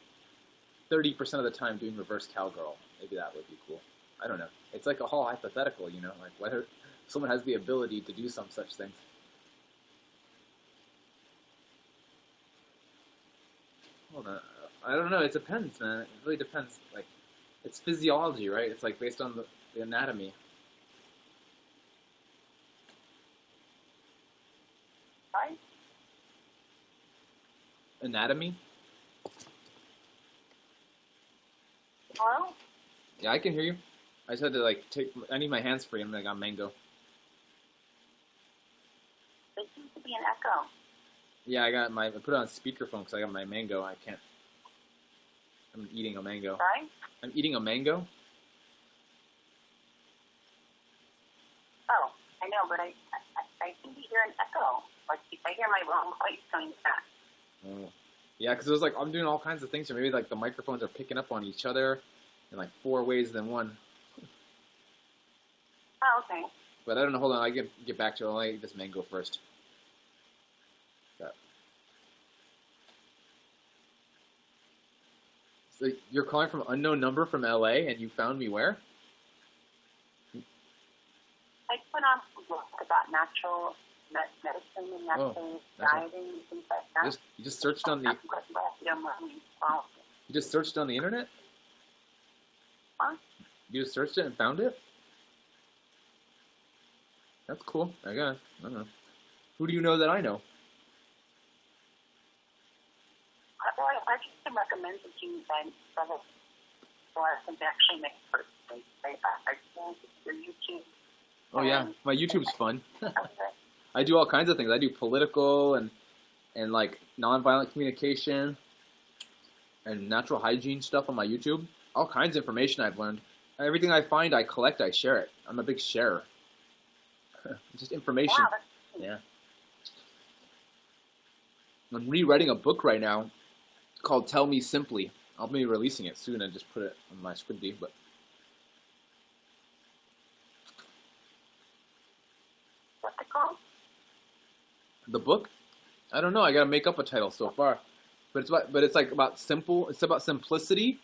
30% of the time doing reverse cowgirl. Maybe that would be cool. I don't know. It's like a whole hypothetical, you know, like whether someone has the ability to do some such things. Hold on. I don't know. It depends, man. It really depends. Like, it's physiology, right? It's like based on the anatomy. Right? Anatomy? Hello? Yeah, I can hear you. I just had to, like, I need my hands free. I'm like on mango. There seems to be an echo. Yeah, I put it on speakerphone because I got my mango. I'm eating a mango. Sorry? I'm eating a mango? Oh, I know, but I seem to hear an echo. Like, if I hear my own voice coming back. Oh. Yeah, because it was like, I'm doing all kinds of things here. Maybe, like, the microphones are picking up on each other in, like, 4 ways than one. Oh, okay. But I don't know. Hold on. I get back to it. I'll eat this mango first. Okay. So you're calling from an unknown number from LA, and you found me where? I put on some books about natural medicine and natural dieting and things like that. You just searched on the. You just searched on the internet? Huh? You just searched it and found it? That's cool, I guess. I don't know. Who do you know that I know? Well, I just recommend that you find several some actually experts. I think your YouTube. Oh yeah, my YouTube's fun. I do all kinds of things. I do political and like nonviolent communication and natural hygiene stuff on my YouTube. All kinds of information I've learned. Everything I find, I collect, I share it. I'm a big sharer. Just information. Yeah. I'm rewriting a book right now called Tell Me Simply. I'll be releasing it soon. I just put it on my Squidby, but What's it called? the book? I don't know. I gotta make up a title so far, but it's like about simple. It's about simplicity.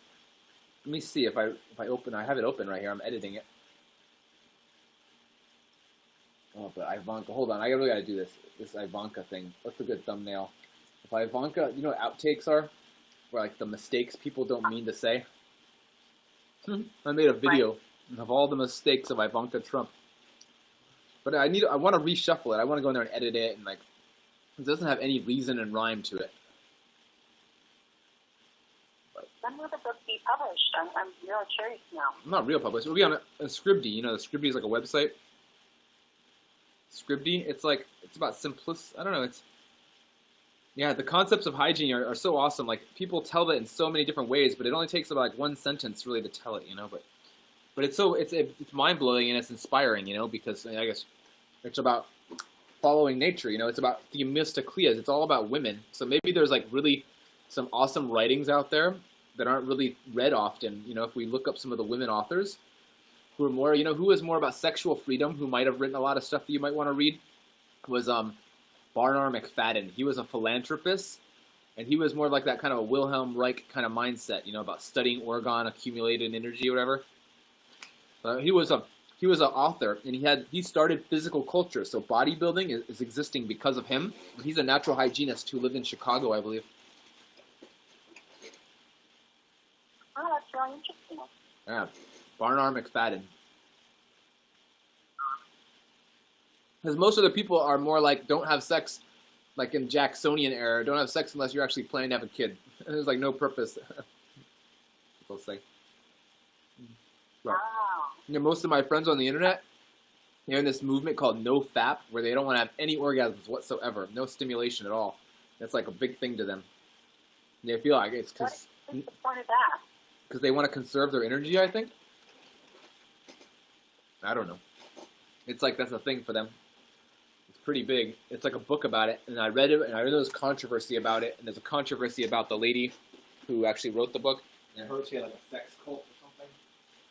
Let me see if I open. I have it open right here. I'm editing it. Oh, but Ivanka, hold on, I really gotta do this Ivanka thing. What's a good thumbnail? If Ivanka, you know what outtakes are? Where like the mistakes people don't mean to say. I made a video of all the mistakes of Ivanka Trump. But I want to reshuffle it. I want to go in there and edit it, and like, it doesn't have any reason and rhyme to it. When will the book be published? I'm really curious now. I'm not real published. It'll be on a Scribd. You know, the Scribd is like a website. Scribd, it's about I don't know, yeah, the concepts of hygiene are so awesome. Like, people tell it in so many different ways, but it only takes about like one sentence really to tell it, you know, but it's mind-blowing and it's inspiring, you know, because I guess it's about following nature, you know, it's about Themistocleas, it's all about women. So maybe there's like really some awesome writings out there that aren't really read often, you know, if we look up some of the women authors who are more, you know, who is more about sexual freedom, who might have written a lot of stuff that you might want to read, was Barnard McFadden. He was a philanthropist, and he was more like that kind of a Wilhelm Reich kind of mindset, you know, about studying orgone accumulated energy or whatever. He was an author, and he started physical culture. So bodybuilding is existing because of him. He's a natural hygienist who lived in Chicago, I believe. Oh, that's really interesting. Yeah, Barnard McFadden. Because most of the people are more like, don't have sex, like in Jacksonian era, don't have sex unless you're actually planning to have a kid. And there's like no purpose. People say. Right. You know, most of my friends on the internet, they're in this movement called NoFap, where they don't want to have any orgasms whatsoever, no stimulation at all. That's like a big thing to them. And they feel like it's because What's the point of that? Because they want to conserve their energy, I think. I don't know. It's like that's a thing for them. It's pretty big. It's like a book about it, and I read it, and I know there's controversy about it, and there's a controversy about the lady who actually wrote the book, and I heard she had like a sex cult or something,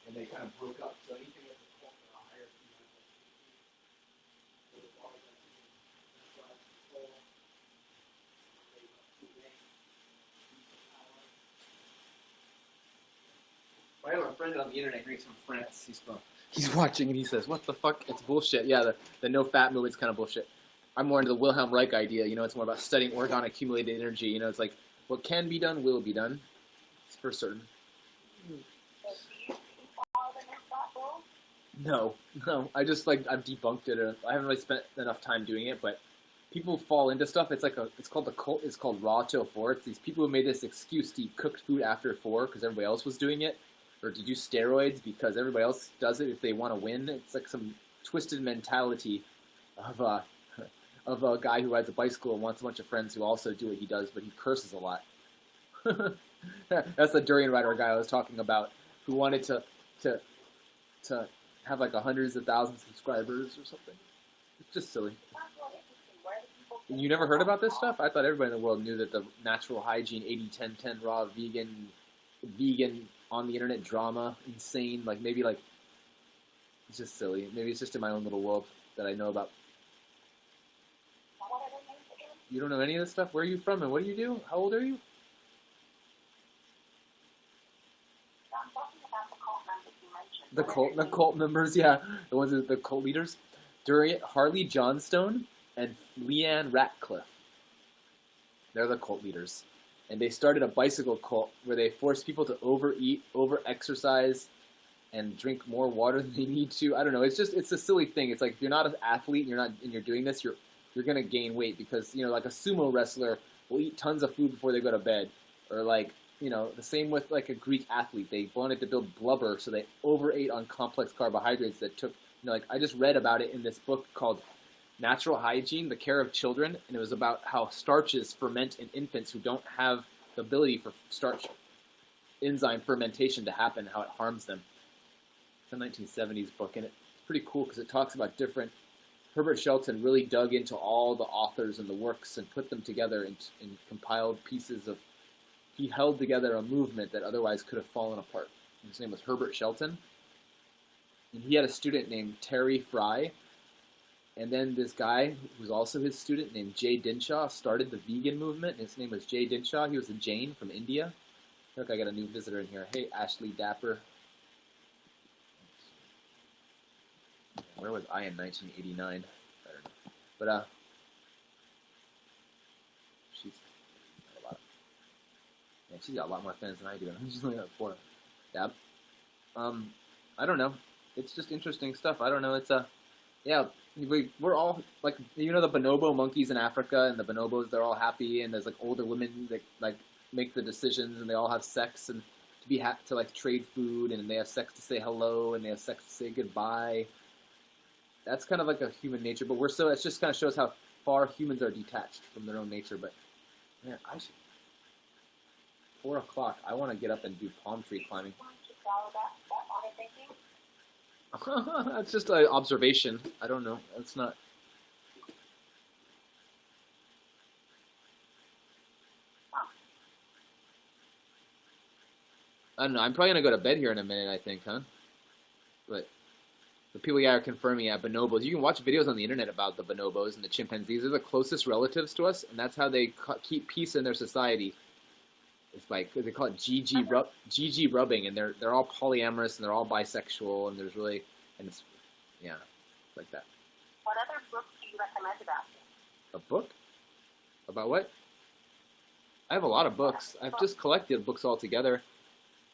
and they kind of broke up. So anything that's a cult in a higher I have a friend on the internet. He's from France. He's watching and he says, "What the fuck? It's bullshit." Yeah, the no fat movement's kind of bullshit. I'm more into the Wilhelm Reich idea. You know, it's more about studying orgone accumulated energy. You know, it's like what can be done will be done. It's for certain. No. I just I've debunked it. I haven't really spent enough time doing it, but people fall into stuff. It's called the cult. It's called raw till 4. It's these people who made this excuse to eat cooked food after 4 because everybody else was doing it, or to do steroids because everybody else does it if they want to win. It's like some twisted mentality of a guy who rides a bicycle and wants a bunch of friends who also do what he does, but he curses a lot. That's the Durian Rider guy I was talking about, who wanted to have like hundreds of thousands of subscribers or something. It's just silly. You never heard about this stuff? I thought everybody in the world knew that the natural hygiene 80-10-10 raw vegan on the internet drama, insane, maybe it's just silly. Maybe it's just in my own little world that I know about. You don't know any of this stuff? Where are you from and what do you do? How old are you? The cult members, yeah. The ones that the cult leaders. During Harley Johnstone and Leanne Ratcliffe. They're the cult leaders. And they started a bicycle cult where they force people to overeat, over-exercise, and drink more water than they need to. I don't know. It's a silly thing. It's like if you're not an athlete and you're doing this, you're gonna gain weight because, you know, like a sumo wrestler will eat tons of food before they go to bed. Or you know, the same with like a Greek athlete. They wanted to build blubber, so they overate on complex carbohydrates that took, you know, like I just read about it in this book called Natural Hygiene, The Care of Children, and it was about how starches ferment in infants who don't have the ability for starch enzyme fermentation to happen, how it harms them. It's a 1970s book, and it's pretty cool because it talks about different. Herbert Shelton really dug into all the authors and the works and put them together in compiled pieces of. He held together a movement that otherwise could have fallen apart. His name was Herbert Shelton. And he had a student named Terry Fry. And then this guy, who was also his student, named Jay Dinshaw, started the vegan movement. His name was Jay Dinshaw. He was a Jain from India. Look, I got a new visitor in here. Hey, Ashley Dapper. Where was I in 1989? I don't know. But she's got a lot. Yeah, she's got a lot more fans than I do. She's only got 4. Yeah. I don't know. It's just interesting stuff. I don't know. It's yeah. We're all like, you know, the bonobo monkeys in Africa, and the bonobos, they're all happy, and there's like older women that like make the decisions, and they all have sex and to like trade food, and they have sex to say hello, and they have sex to say goodbye. That's kind of like a human nature, but it just kind of shows how far humans are detached from their own nature. But man, 4 o'clock. I want to get up and do palm tree climbing. That's just an observation. I don't know. It's not. I don't know. I'm probably gonna go to bed here in a minute, I think, huh? But the people are confirming, bonobos. You can watch videos on the internet about the bonobos and the chimpanzees. They're the closest relatives to us, and that's how they keep peace in their society. It's like they call it GG rubbing, and they're all polyamorous and they're all bisexual, and there's really, and it's, yeah, it's like that. What other books do you recommend about this? A book? About what? I have a lot of books. I've just collected books all together.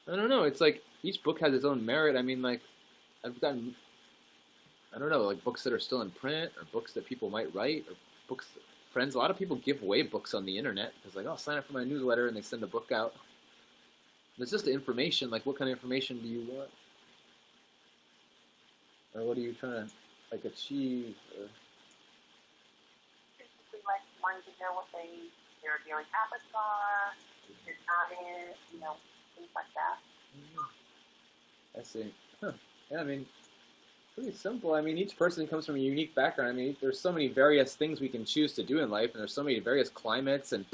I don't know. It's like each book has its own merit. I mean, like I've gotten, I don't know, like books that are still in print, or books that people might write, or books. Friends, a lot of people give away books on the internet. It's like, oh, sign up for my newsletter, and they send a book out. It's just the information. Like, what kind of information do you want? Or what are you trying to, like, achieve? Or... Basically, like, wanting to know what their daily habits are, if they're not in, you know, things like that. I see. Huh. Yeah, I mean, pretty simple. I mean, each person comes from a unique background. I mean, there's so many various things we can choose to do in life, and there's so many various climates and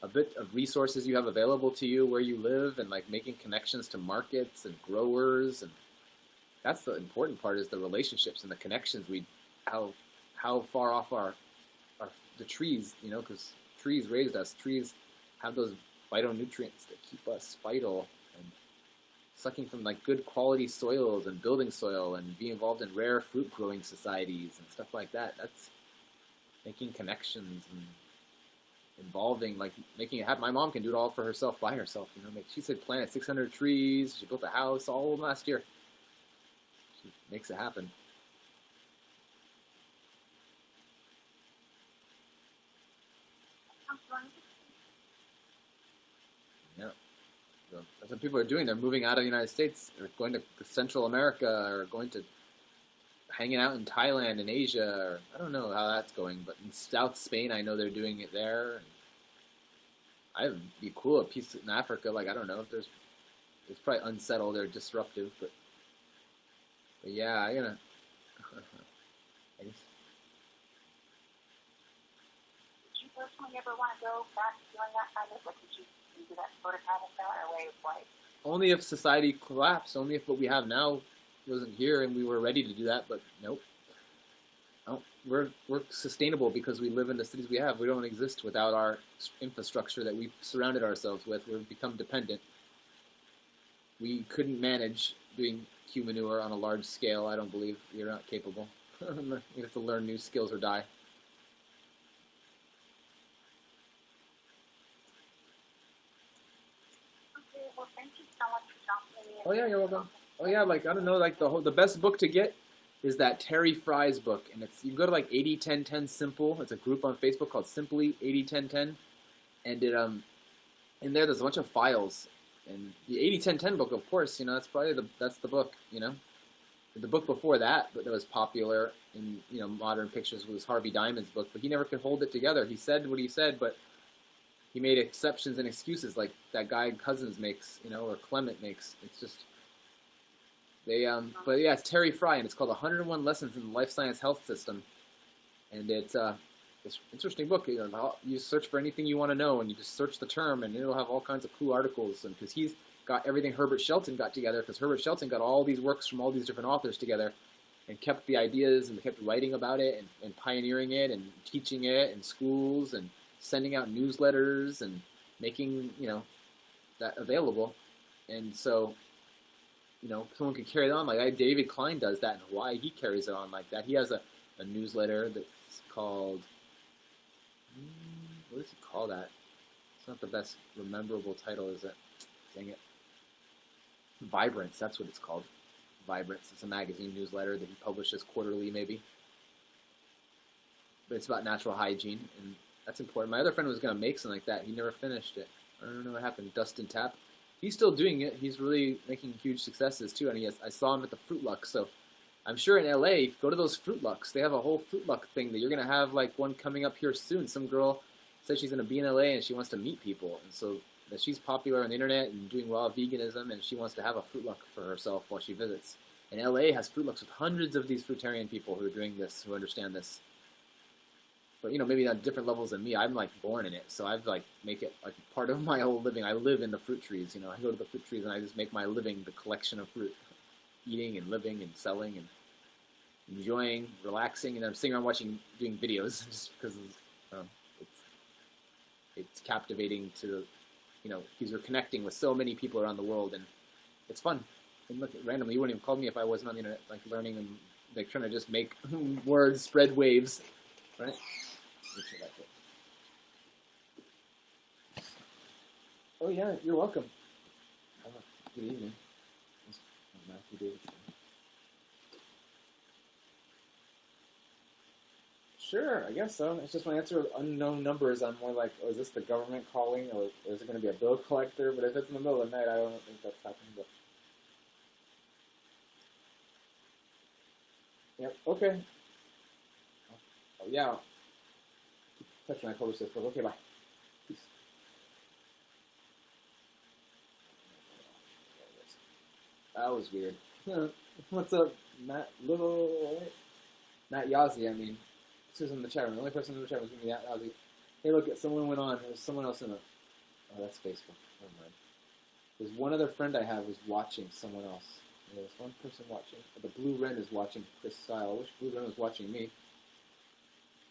a bit of resources you have available to you where you live, and like making connections to markets and growers, and that's the important part, is the relationships and the connections. How far off are the trees, you know, because trees raised us. Trees have those phytonutrients that keep us vital, and sucking from like good quality soils and building soil and being involved in rare fruit growing societies and stuff like that. That's making connections and involving, like making it happen. My mom can do it all for herself by herself. You know, she said planted 600 trees. She built a house all last year. She makes it happen. Yeah. So that's what people are doing. They're moving out of the United States. They're going to Central America, or going to hanging out in Thailand and Asia. Or I don't know how that's going, but in South Spain, I know they're doing it there. It'd be cool, a piece in Africa. Like, I don't know if it's probably unsettled or disruptive, but yeah, I guess. Did you personally ever want to go back to doing that kind of, like, did you do that sort of habitat or way of life? Only if society collapsed. Only if what we have now wasn't here and we were ready to do that. But nope. No, we're sustainable because we live in the cities we have. We don't exist without our infrastructure that we've surrounded ourselves with. We've become dependent. We couldn't manage doing human manure on a large scale. I don't believe. We're not capable. We have to learn new skills or die. Okay, well, thank you so much for talking to me. Oh yeah, you're welcome. Oh yeah, like I don't know, like the best book to get is that Terry Fry's book, and you can go to like 80-10-10 Simple. It's a group on Facebook called Simply 80-10-10, and in there's a bunch of files. And the 80-10-10 book, of course, you know, that's the book, you know. The book before that was popular in, you know, modern pictures was Harvey Diamond's book, but he never could hold it together. He said what he said, but he made exceptions and excuses like that guy Cousins makes, you know, or Clement makes. It's just but yeah, it's Terry Fry, and it's called 101 Lessons in the Life Science Health System, and it's an interesting book. You know, you search for anything you want to know, and you just search the term, and it'll have all kinds of cool articles. And because he's got everything Herbert Shelton got together, because Herbert Shelton got all these works from all these different authors together, and kept the ideas and kept writing about it and pioneering it and teaching it in schools and sending out newsletters and making, you know, that available. And so you know, someone could carry it on. Like David Klein does that in Hawaii. He carries it on like that. He has a newsletter that's called, what does he call that? It's not the best rememberable title, is it? Dang it. Vibrance, that's what it's called. Vibrance. It's a magazine newsletter that he publishes quarterly, maybe. But it's about natural hygiene, and that's important. My other friend was going to make something like that. He never finished it. I don't know what happened. Dustin Tapp. He's still doing it. He's really making huge successes, too. And I saw him at the Fruit Lux. So I'm sure in LA, go to those Fruit Lux. They have a whole Fruit Lux thing that you're going to have, like, one coming up here soon. Some girl said she's going to be in LA and she wants to meet people. And so that she's popular on the internet and doing raw veganism, and she wants to have a Fruit Lux for herself while she visits. And LA has Fruit Lux with hundreds of these fruitarian people who are doing this, who understand this. But, you know, maybe on different levels than me. I'm, like, born in it, so I've, like, make it, like, part of my whole living. I live in the fruit trees, you know. I go to the fruit trees and I just make my living the collection of fruit. Eating and living and selling and enjoying, relaxing, and I'm sitting around doing videos just because it's captivating to, you know, because you're connecting with so many people around the world, and it's fun. And look, randomly, you wouldn't even call me if I wasn't on the internet, like, learning and, like, trying to just make words, spread waves, right? Oh yeah, you're welcome. Good evening. Matthew Davidson. Sure, I guess so. It's just when I answer unknown numbers, I'm more like, oh, is this the government calling, or is it going to be a bill collector? But if it's in the middle of the night, I don't think that's happening. But yep, okay. Oh yeah. Touch when I publish this, but okay, bye. Peace. That was weird. What's up, Matt Little? Matt Yazzie, I mean. This was in the chat room. The only person in the chat room was me, Matt Yazzie. Hey, look, someone went on. There's someone else in the... Oh, that's Facebook. Never mind. There's one other friend I have who's watching someone else. There's one person watching. The Blue Wren is watching Chris Style. I wish Blue Wren was watching me.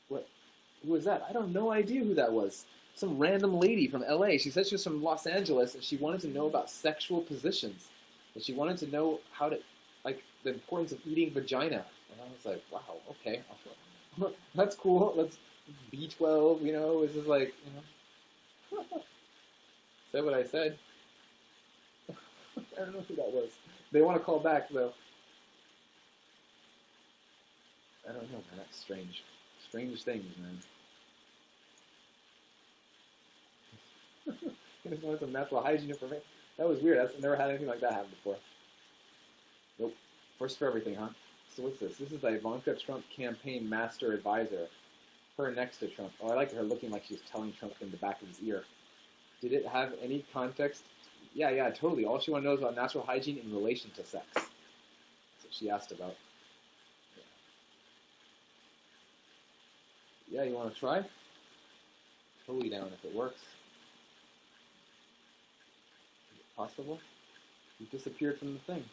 What? Who was that? I don't no idea who that was. Some random lady from LA. She said she was from Los Angeles, and she wanted to know about sexual positions. And she wanted to know how to, like, the importance of eating vagina. And I was like, wow, okay. That's cool. Let's B12, you know. It's just like, you know. Said what I said. I don't know who that was. They want to call back, though. I don't know, man. That's strange. Strange things, man. I just wanted some natural hygiene information. That was weird. I've never had anything like that happen before. Nope. First for everything, huh? So what's this? This is the Ivanka Trump campaign master advisor. Her next to Trump. Oh, I like her looking like she's telling Trump in the back of his ear. Did it have any context? Yeah, totally. All she wanted to know is about natural hygiene in relation to sex. That's what she asked about. Yeah, you want to try? Totally down if it works. Is it possible? You disappeared from the thing.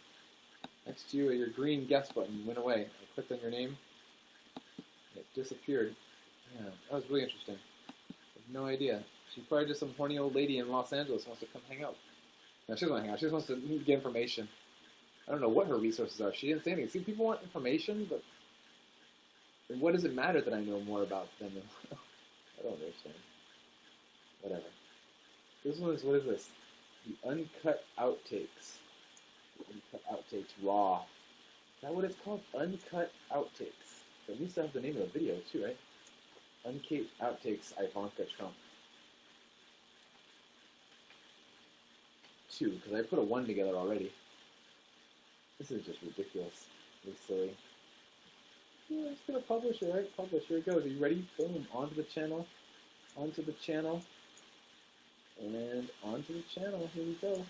Next to you, your green guest button went away. I clicked on your name. It disappeared. Yeah, that was really interesting. I have no idea. She's probably just some horny old lady in Los Angeles who wants to come hang out. No, she doesn't want to hang out. She just wants to get information. I don't know what her resources are. She didn't say anything. See, people want information, but what does it matter that I know more about them? I don't understand. Whatever. This one is, what is this? The uncut outtakes. The uncut outtakes raw. Is that what it's called? Uncut outtakes. So it needs to have the name of the video too, right? Uncut outtakes Ivanka Trump. 2, because I put a 1 together already. This is just ridiculous. It's silly. Yeah, I'm just gonna publish it, right? Publish. Here it goes. Are you ready? Boom. Onto the channel. Onto the channel. And onto the channel. Here we go.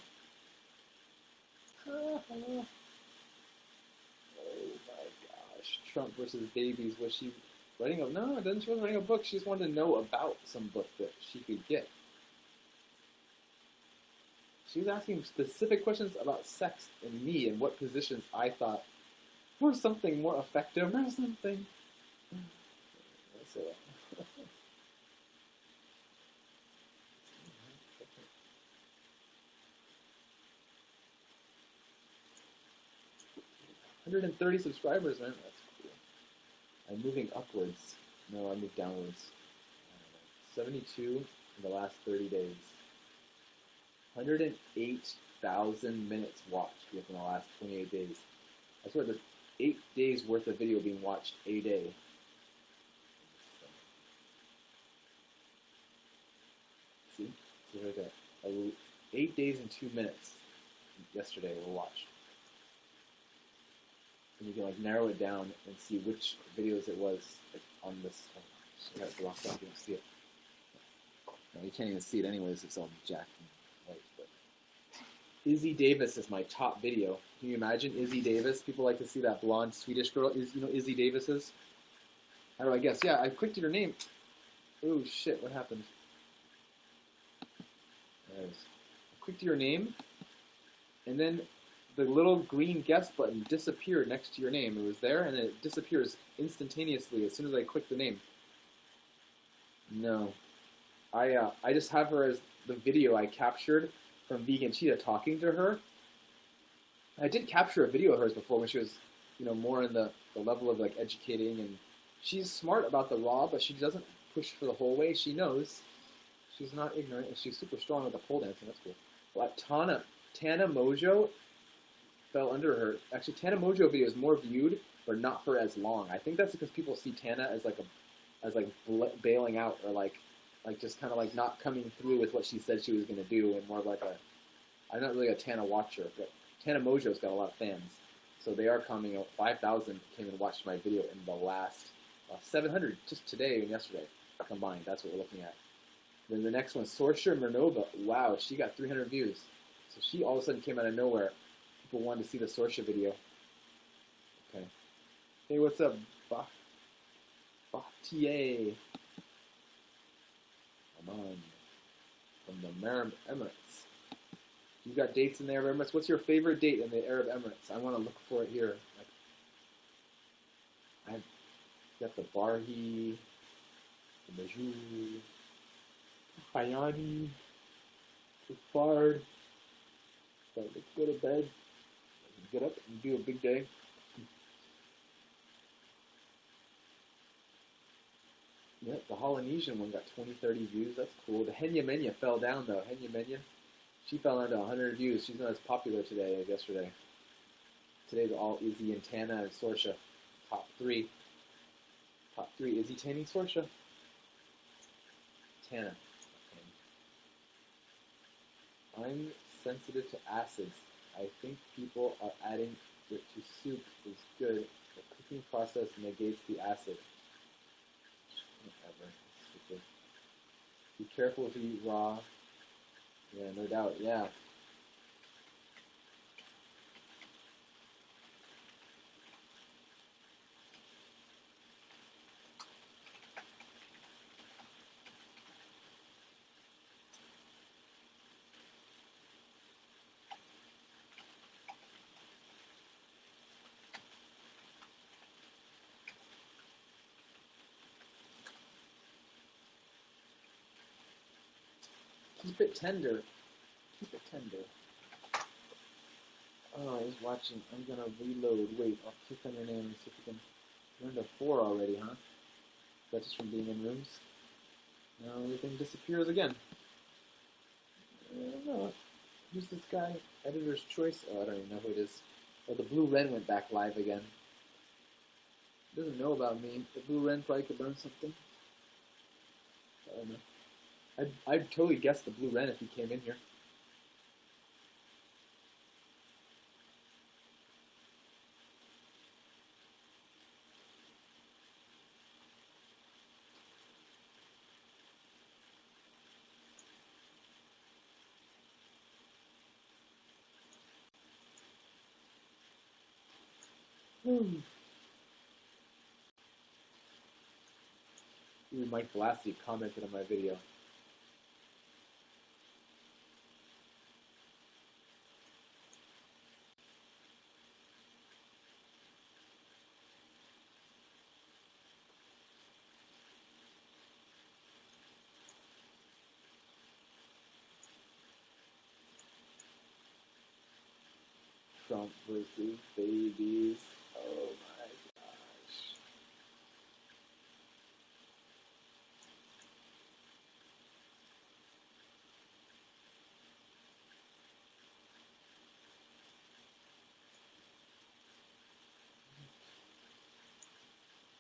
Oh my gosh. Trump versus babies. Was she writing a... No, it doesn't. She wasn't writing a book. She just wanted to know about some book that she could get. She was asking specific questions about sex and me and what positions I thought were something more effective or something. So, 130 subscribers, man. That's cool. I'm moving upwards. No, I moved downwards. 72 in the last 30 days. 108,000 minutes watched within the last 28 days. I swear there's 8 days worth of video being watched a day. See? See right there. 8 days and 2 minutes yesterday were watched. And you can like narrow it down and see which videos it was like, on this. Oh, I got it blocked off. You don't see it. No, you can't even see it anyways. It's all jacked and white. But Izzy Davis is my top video. Can you imagine Izzy Davis? People like to see that blonde Swedish girl. You know Izzy Davis is? How do I guess? Yeah, I clicked her name. Oh shit! What happened? There it is. I clicked your name, and then the little green guess button disappeared next to your name. It was there, and then it disappears instantaneously as soon as I click the name. No. I just have her as the video I captured from Vegan Cheetah talking to her. I did capture a video of hers before when she was, you know, more in the level of like educating, and she's smart about the raw, but she doesn't push for the whole way. She knows. She's not ignorant, and she's super strong with the pole dancing. That's cool. But Tana Mojo fell under her. Actually, Tana Mojo video is more viewed, but not for as long. I think that's because people see Tana as bailing out, or like just kind of like not coming through with what she said she was going to do, and more of like I'm not really a Tana watcher, but Tana Mojo's got a lot of fans, so they are coming out. 5,000 came and watched my video in the last 700 just today and yesterday combined. That's what we're looking at. Then the next one, Sorcia Mernova. Wow, she got 300 views. So she all of a sudden came out of nowhere. People wanted to see the Sorcia video. Okay. Hey, what's up, Batier? Come on. From the Arab Emirates. You got dates in the Arab Emirates? What's your favorite date in the Arab Emirates? I want to look for it here. I've got the Barhi, the Majou, Hayani, the Fard. So let's go to bed. Get up and do a big day. Yeah, the Polynesian one got 20, 30 views. That's cool. The Henya Menya fell down though. Henya Menya, she fell down to 100 views. She's not as popular today as yesterday. Today's all Izzy and Tana and Sorcia. Top 3. Top 3, Izzy, Tana, Sorcia. Tana. Okay. I'm sensitive to acids. I think people are adding it to soup is good. The cooking process negates the acid. Whatever. Stupid. Be careful if you eat raw. Yeah, no doubt. Yeah. Keep it tender. Keep it tender. Oh, I was watching. I'm gonna reload. Wait, I'll click on your name and see if we can. We're into 4 already, huh? That's just from being in rooms. Now everything disappears again. I don't know. Who's this guy? Editor's Choice? Oh, I don't even know who it is. Oh, the Blue Wren went back live again. Doesn't know about me. The Blue Wren probably could learn something. I don't know. I'd totally guess the Blue Wren if he came in here. Even Mike Blasty commented on my video. Trump versus babies. my gosh.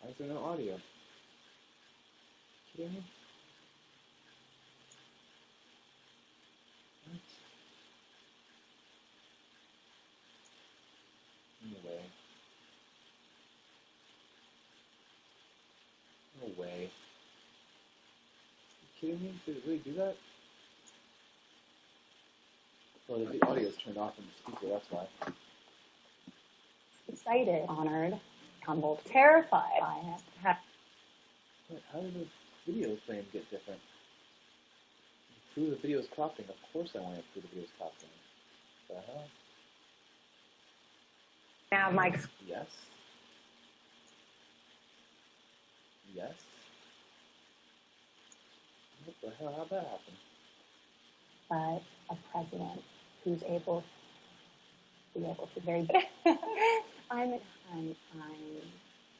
Why is there no audio? Kidding me? What? No way. No way. You kidding me? Did it really do that? Well, the audio is turned off in the speaker, that's why. Excited, honored, humbled, terrified by it. Wait, how did the video frame get different? Prove the video's cropping. Of course I want to prove the video's cropping. What the hell? Now, Mike's. Yes. Yes. What the hell? How'd that happen? But a president who's able to be able to very. I'm very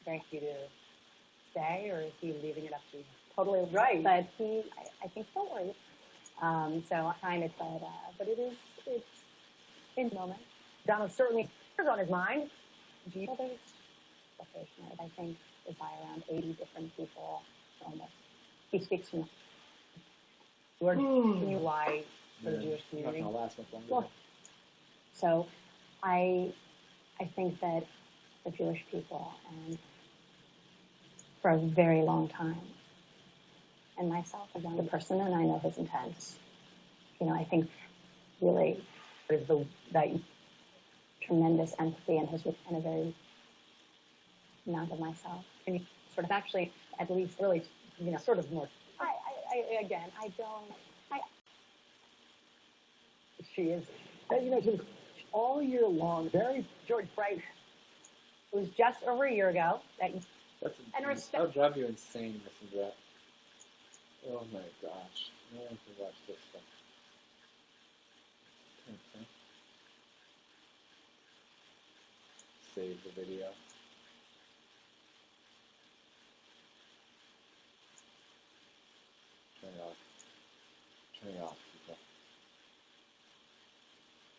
happy to say, or is he leaving it up to you? Totally right. But I think so worried. So I find it, but it's in the moment. Donald certainly is on his mind. There's I think is by around 80 different people almost. He speaks to me. Can you why for the Jewish community? Not gonna last much longer. Well, so I think that the Jewish people, and for a very long time, and myself, a young person, and I know his intent. I think really there's that tremendous empathy in a very amount of myself. And you sort of actually, at least really, sort of more. She is, all year long, very George Bright. It was just over a year ago That'll drive you insane listening to that. Oh my gosh. No one can watch this stuff. Okay. Save the video. Turn it off. Turn it off, people.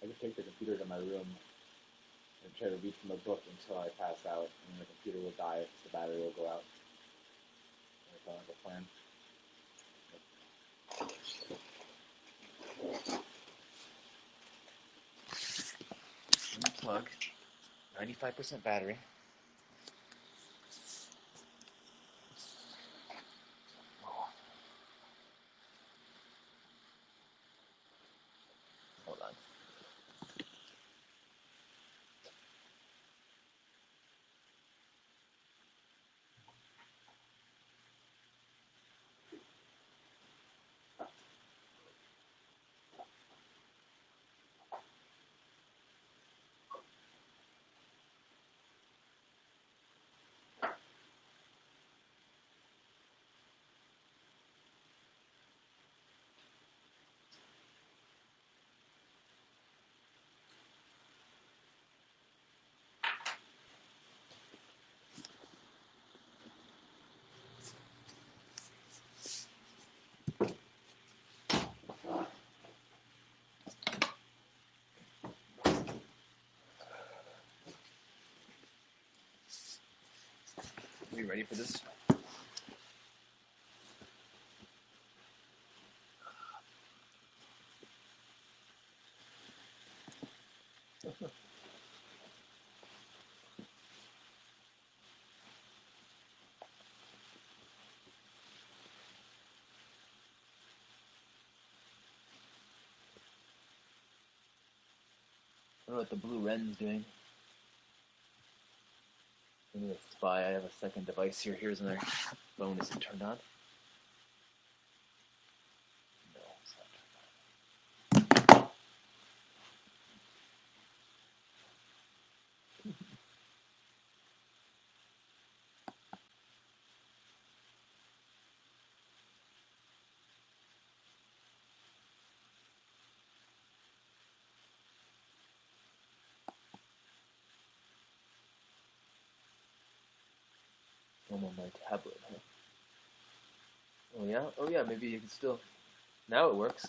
I can take the computer to my room and try to read from a book until I pass out, and the computer will die because the battery will go out. That sounds like a plan. Unplug. 95% battery. Hold on. Are you ready for this? I don't know what the blue wren's doing. I'm gonna spy. I have a second device here. Here's my phone. Is it turned on? No, it's not turned on. I'm on my tablet, huh? Oh yeah? Oh yeah, maybe you can still... Now it works.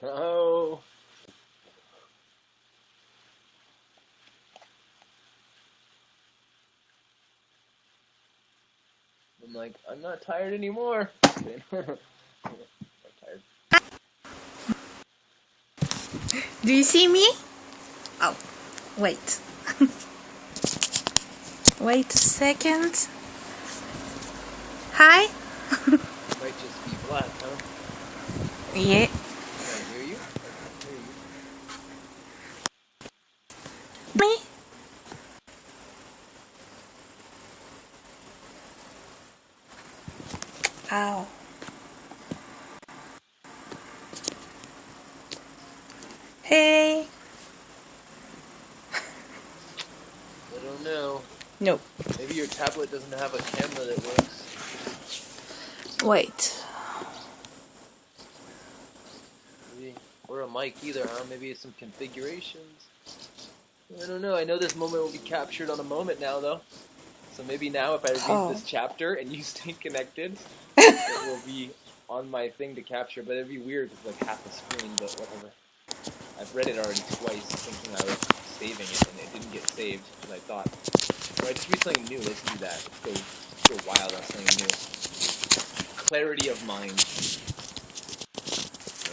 Oh! I'm like, I'm not tired anymore. I'm tired. Do you see me? Oh, wait. Wait a second. Hi? Might just be black, huh? Yeah. Can I hear you? I can hear you. Me? Ow. Hey. I don't know. No. Maybe your tablet doesn't have a camera that works. Wait. Maybe, or a mic either, huh? Maybe some configurations. I don't know. I know this moment will be captured on a moment now, though. So maybe now, if I read this chapter and you stay connected, it will be on my thing to capture. But it'd be weird because it's like half a screen, but whatever. I've read it already twice, thinking I was saving it, and it didn't get saved as I thought. So I just read something new. Let's do that. Let's go wild on something new. Clarity of mind.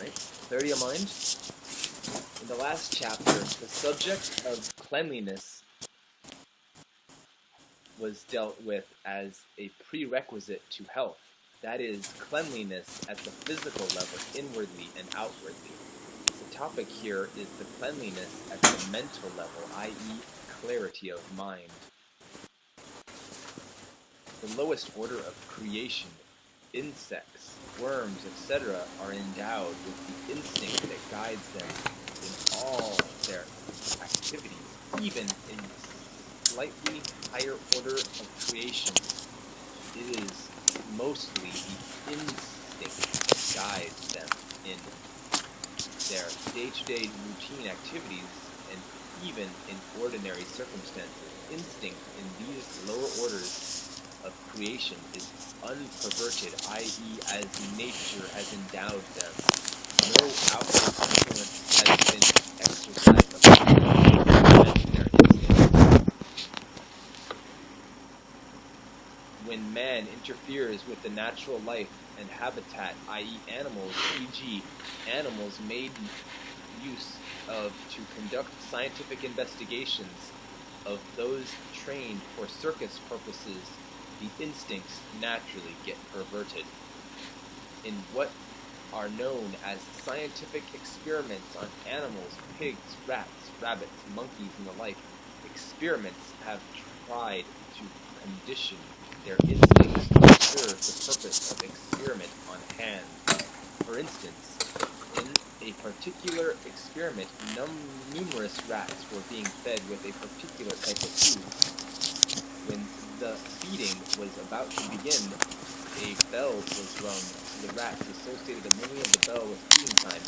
Right? Clarity of mind. In the last chapter, the subject of cleanliness was dealt with as a prerequisite to health. That is, cleanliness at the physical level, inwardly and outwardly. The topic here is the cleanliness at the mental level, i.e., clarity of mind. The lowest order of creation, insects, worms, etc., are endowed with the instinct that guides them in all their activities, even in slightly higher order of creation. It is mostly the instinct that guides them in their day-to-day routine activities and even in ordinary circumstances. Instinct in these lower orders of creation is unperverted, i.e., as nature has endowed them. No outward influence has been exercised upon them to prevent their instincts. When man interferes with the natural life and habitat, i.e. animals, e.g. animals made use of to conduct scientific investigations of those trained for circus purposes, the instincts naturally get perverted. In what are known as scientific experiments on animals, pigs, rats, rabbits, monkeys, and the like, experiments have tried to condition their instincts to serve the purpose of experiment on hand. For instance, in a particular experiment, numerous rats were being fed with a particular type of food. When the feeding was about to begin, a bell was rung. The rats associated the ringing of the bell with feeding time.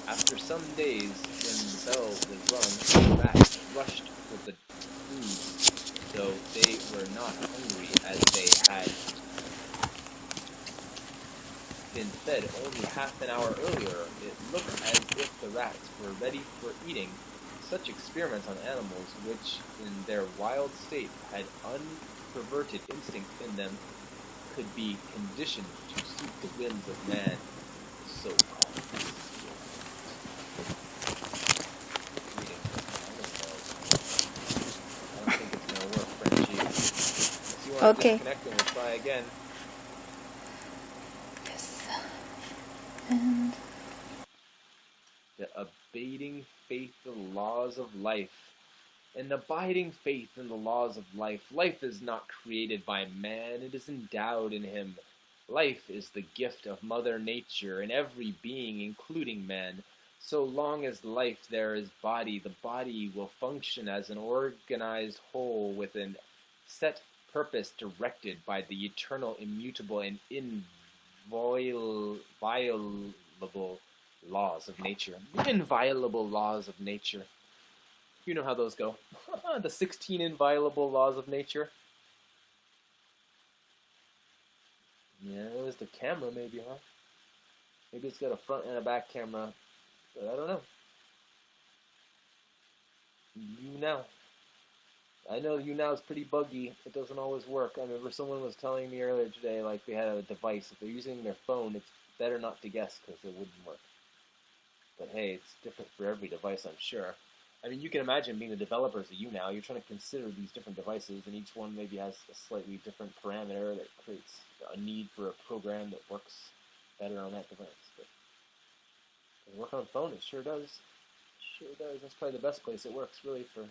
After some days, when the bell was rung, the rats rushed for the food, though they were not hungry, as they had been fed only half an hour earlier. It looked as if the rats were ready for eating. Such experiments on animals, which in their wild state had unperverted instinct in them, could be conditioned to suit the whims of man, so-called. I don't think it's going to work, Frenchie. If you want to disconnect and we'll try again. Yes. And The abating faith in the laws of life. An abiding faith in the laws of life. Life is not created by man, it is endowed in him. Life is the gift of Mother Nature and every being, including man. So long as life there is body, the body will function as an organized whole with a set purpose directed by the eternal, immutable, and inviolable laws of nature. Inviolable laws of nature. You know how those go. The 16 inviolable laws of nature. Yeah, it was the camera maybe, huh? Maybe it's got a front and a back camera, but I don't know. YouNow. I know YouNow is pretty buggy. It doesn't always work. I remember someone was telling me earlier today, like they had a device. If they're using their phone, it's better not to guess because it wouldn't work. But hey, it's different for every device, I'm sure. I mean, you can imagine being the developers of YouNow. You're trying to consider these different devices, and each one maybe has a slightly different parameter that creates a need for a program that works better on that device. But does it work on a phone? It sure does. Sure does. That's probably the best place it works, really, for.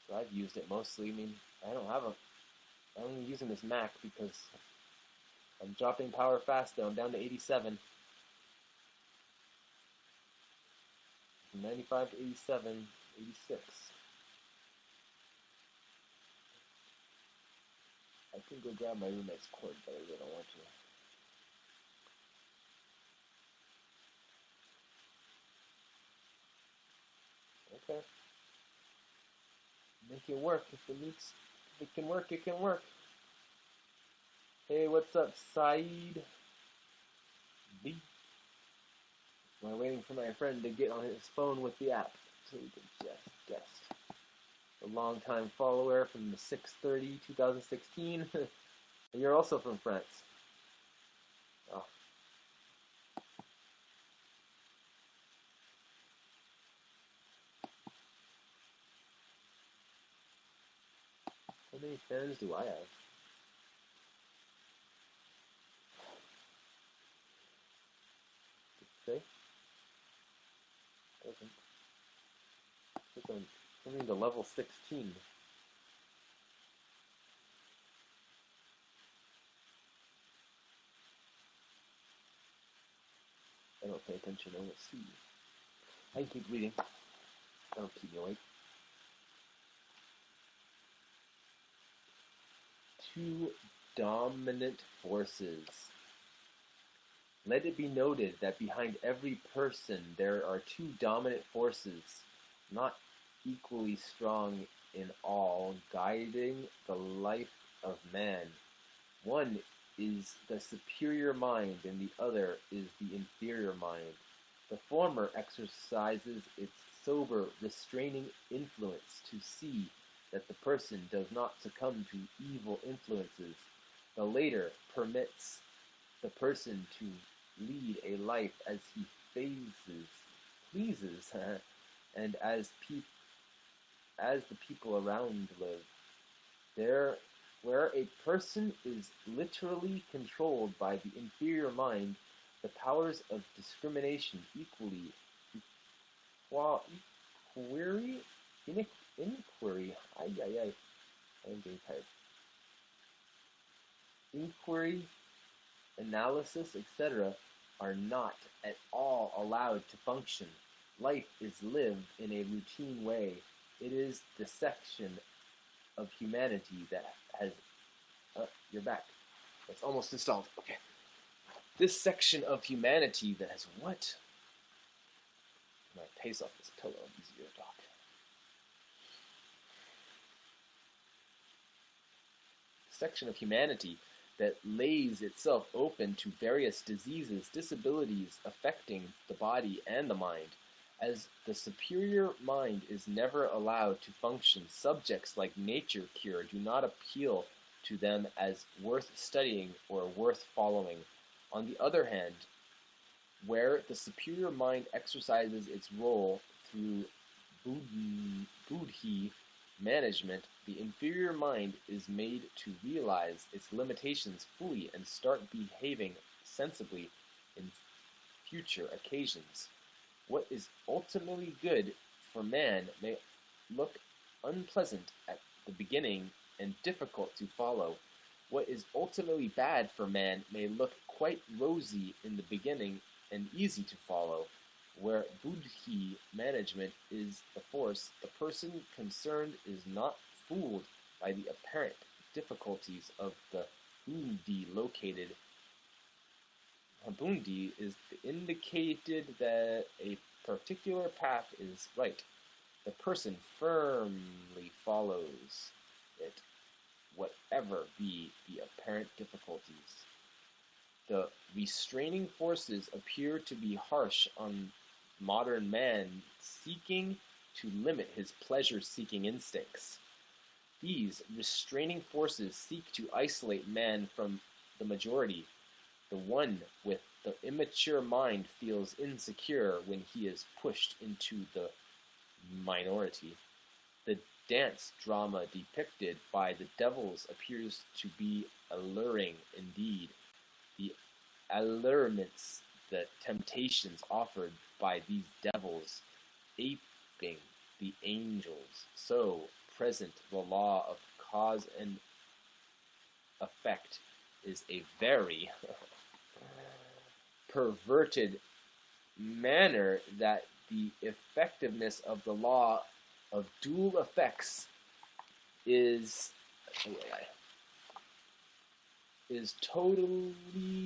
So I've used it mostly. I mean, I'm only using this Mac because I'm dropping power fast, though. I'm down to 87. From 95 to 87, 86. I can go grab my roommate's cord, but I really don't want to. Okay. Make it work. If it can work, it can work. Hey, what's up, Saeed? B. I'm waiting for my friend to get on his phone with the app so we can just guess. A long-time follower from the 6/30, 2016. And you're also from France. Oh. How many fans do I have? Did it say? Doesn't. It's on something to level 16. I don't pay attention. I don't see. I can keep reading. That'll keep me awake. Two dominant forces. Let it be noted that behind every person there are two dominant forces, not equally strong in all, guiding the life of man. One is the superior mind and the other is the inferior mind. The former exercises its sober, restraining influence to see that the person does not succumb to evil influences. The later permits the person to lead a life as he pleases, and as the people around live. There, where a person is literally controlled by the inferior mind, the powers of discrimination inquiry, I'm getting tired. Inquiry, analysis, etc., are not at all allowed to function. Life is lived in a routine way. It is the section of humanity that has... you're back. It's almost installed. Okay. This section of humanity that has what? My pace off this pillow. Easier to talk. Section of humanity that lays itself open to various diseases, disabilities affecting the body and the mind. As the superior mind is never allowed to function, subjects like nature cure do not appeal to them as worth studying or worth following. On the other hand, where the superior mind exercises its role through buddhi management, the inferior mind is made to realize its limitations fully and start behaving sensibly in future occasions. What is ultimately good for man may look unpleasant at the beginning and difficult to follow. What is ultimately bad for man may look quite rosy in the beginning and easy to follow. Where buddhi management is the force, the person concerned is not fooled by the apparent difficulties of the buddhi located. Buddhi is indicated that a particular path is right. the person firmly follows it, whatever be the apparent difficulties. The restraining forces appear to be harsh on modern man seeking to limit his pleasure-seeking instincts. These restraining forces seek to isolate man from the majority. The one with the immature mind feels insecure when he is pushed into the minority. The dance drama depicted by the devils appears to be alluring indeed. The allurements, the temptations offered by these devils, aping the angels, so present the law of cause and effect is a very perverted manner that the effectiveness of the law of dual effects is totally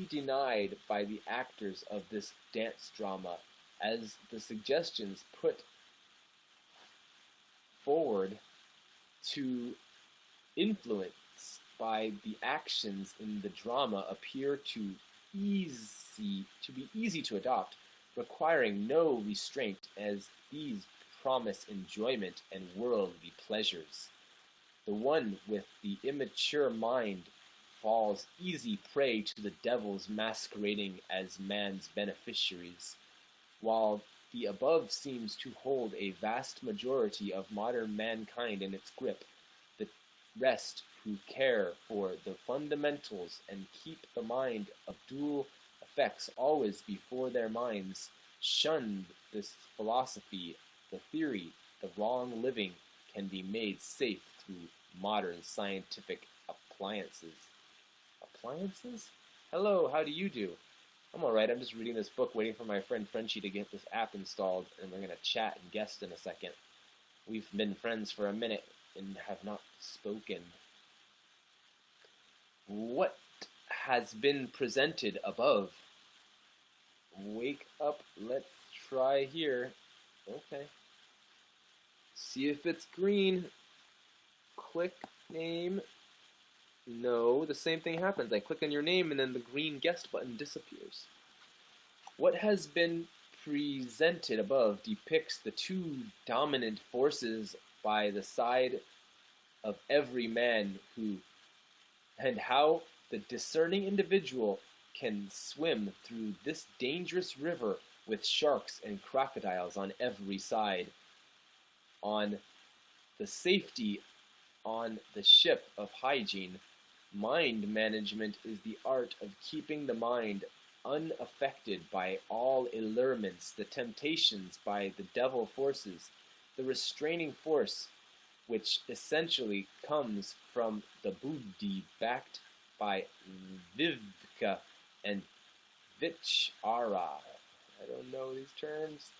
denied by the actors of this dance drama, as the suggestions put forward to influence by the actions in the drama appear to be easy to adopt, requiring no restraint, as these promise enjoyment and worldly pleasures. The one with the immature mind falls easy prey to the devils masquerading as man's beneficiaries, while the above seems to hold a vast majority of modern mankind in its grip. The rest, who care for the fundamentals and keep the mind of dual effects always before their minds, shun this philosophy. The theory, the wrong living, can be made safe through modern scientific appliances. Appliances? Hello, how do you do? I'm alright, I'm just reading this book, waiting for my friend Frenchie to get this app installed, and we're going to chat and guest in a second. We've been friends for a minute and have not spoken. What has been presented above? Wake up, let's try here. Okay. See if it's green. Click name. No, the same thing happens. I click on your name and then the green guest button disappears. What has been presented above depicts the two dominant forces by the side of every man and how the discerning individual can swim through this dangerous river with sharks and crocodiles on every side. On the safety on the ship of hygiene, mind management is the art of keeping the mind unaffected by all allurements, the temptations by the devil forces, the restraining force which essentially comes from the buddhi backed by vivka and vichara. I don't know these terms.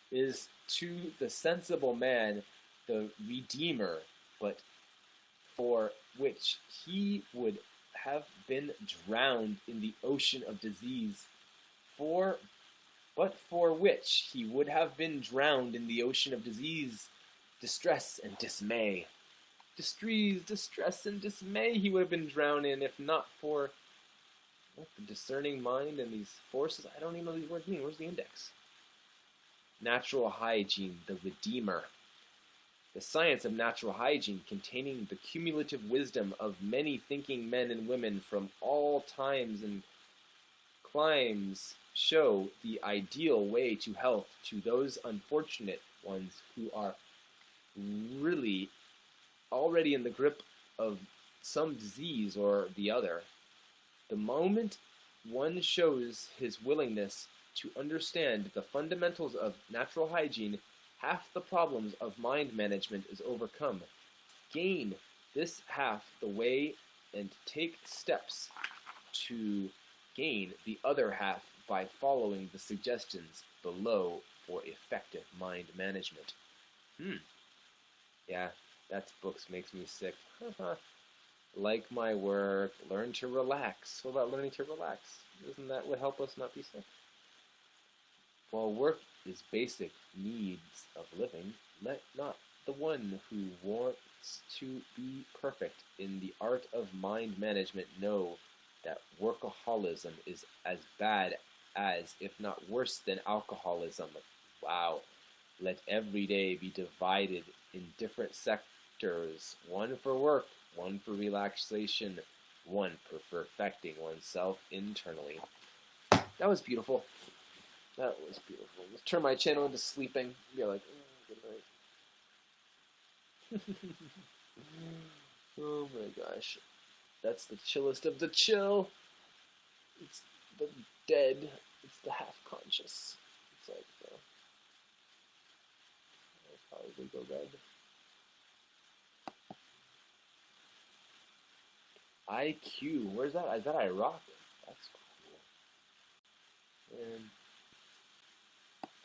Is to the sensible man the Redeemer, but for which he would have been drowned in the ocean of disease, but for which he would have been drowned in the ocean of disease, distress and dismay. Distress and dismay he would have been drowned in if not for the discerning mind and these forces. I don't even know these words mean. Where's the index? Natural hygiene, the Redeemer. The science of natural hygiene, containing the cumulative wisdom of many thinking men and women from all times and climes, show the ideal way to health to those unfortunate ones who are really already in the grip of some disease or the other. The moment one shows his willingness to understand the fundamentals of natural hygiene, half the problems of mind management is overcome. Gain this half the way and take steps to gain the other half by following the suggestions below for effective mind management. Yeah, that book makes me sick. Like my work, learn to relax. What about learning to relax? Isn't that what help us not be sick? While work is basic needs of living, Let not the one who wants to be perfect in the art of mind management know that workaholism is as bad as, if not worse than, alcoholism. Wow. Let every day be divided in different sectors, one for work, one for relaxation, one for perfecting oneself internally. That was beautiful. That was beautiful. Let's turn my channel into sleeping. Be like, good night. Oh my gosh. That's the chillest of the chill. It's the dead. It's the half-conscious. It's like, I'll probably go bed. IQ. Where's that? Is that Iraq? That's cool. And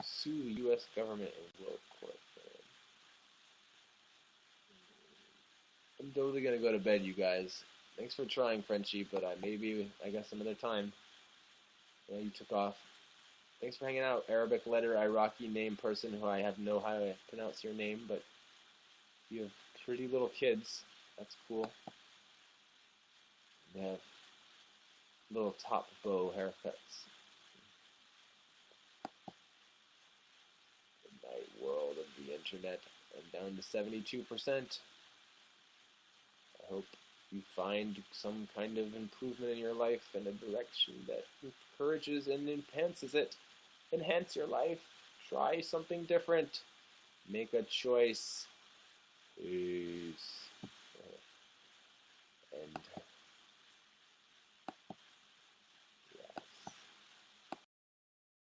sue the U.S. government and world court. I'm totally gonna go to bed, you guys. Thanks for trying, Frenchie, but I guess another time. Yeah, you took off. Thanks for hanging out, Arabic letter Iraqi name person who I have no how to pronounce your name, but you have pretty little kids. That's cool. They have little top bow haircuts. The night world of the internet. I'm down to 72%. I hope you find some kind of improvement in your life and a direction that encourages and enhances it. Enhance your life. Try something different. Make a choice. Peace.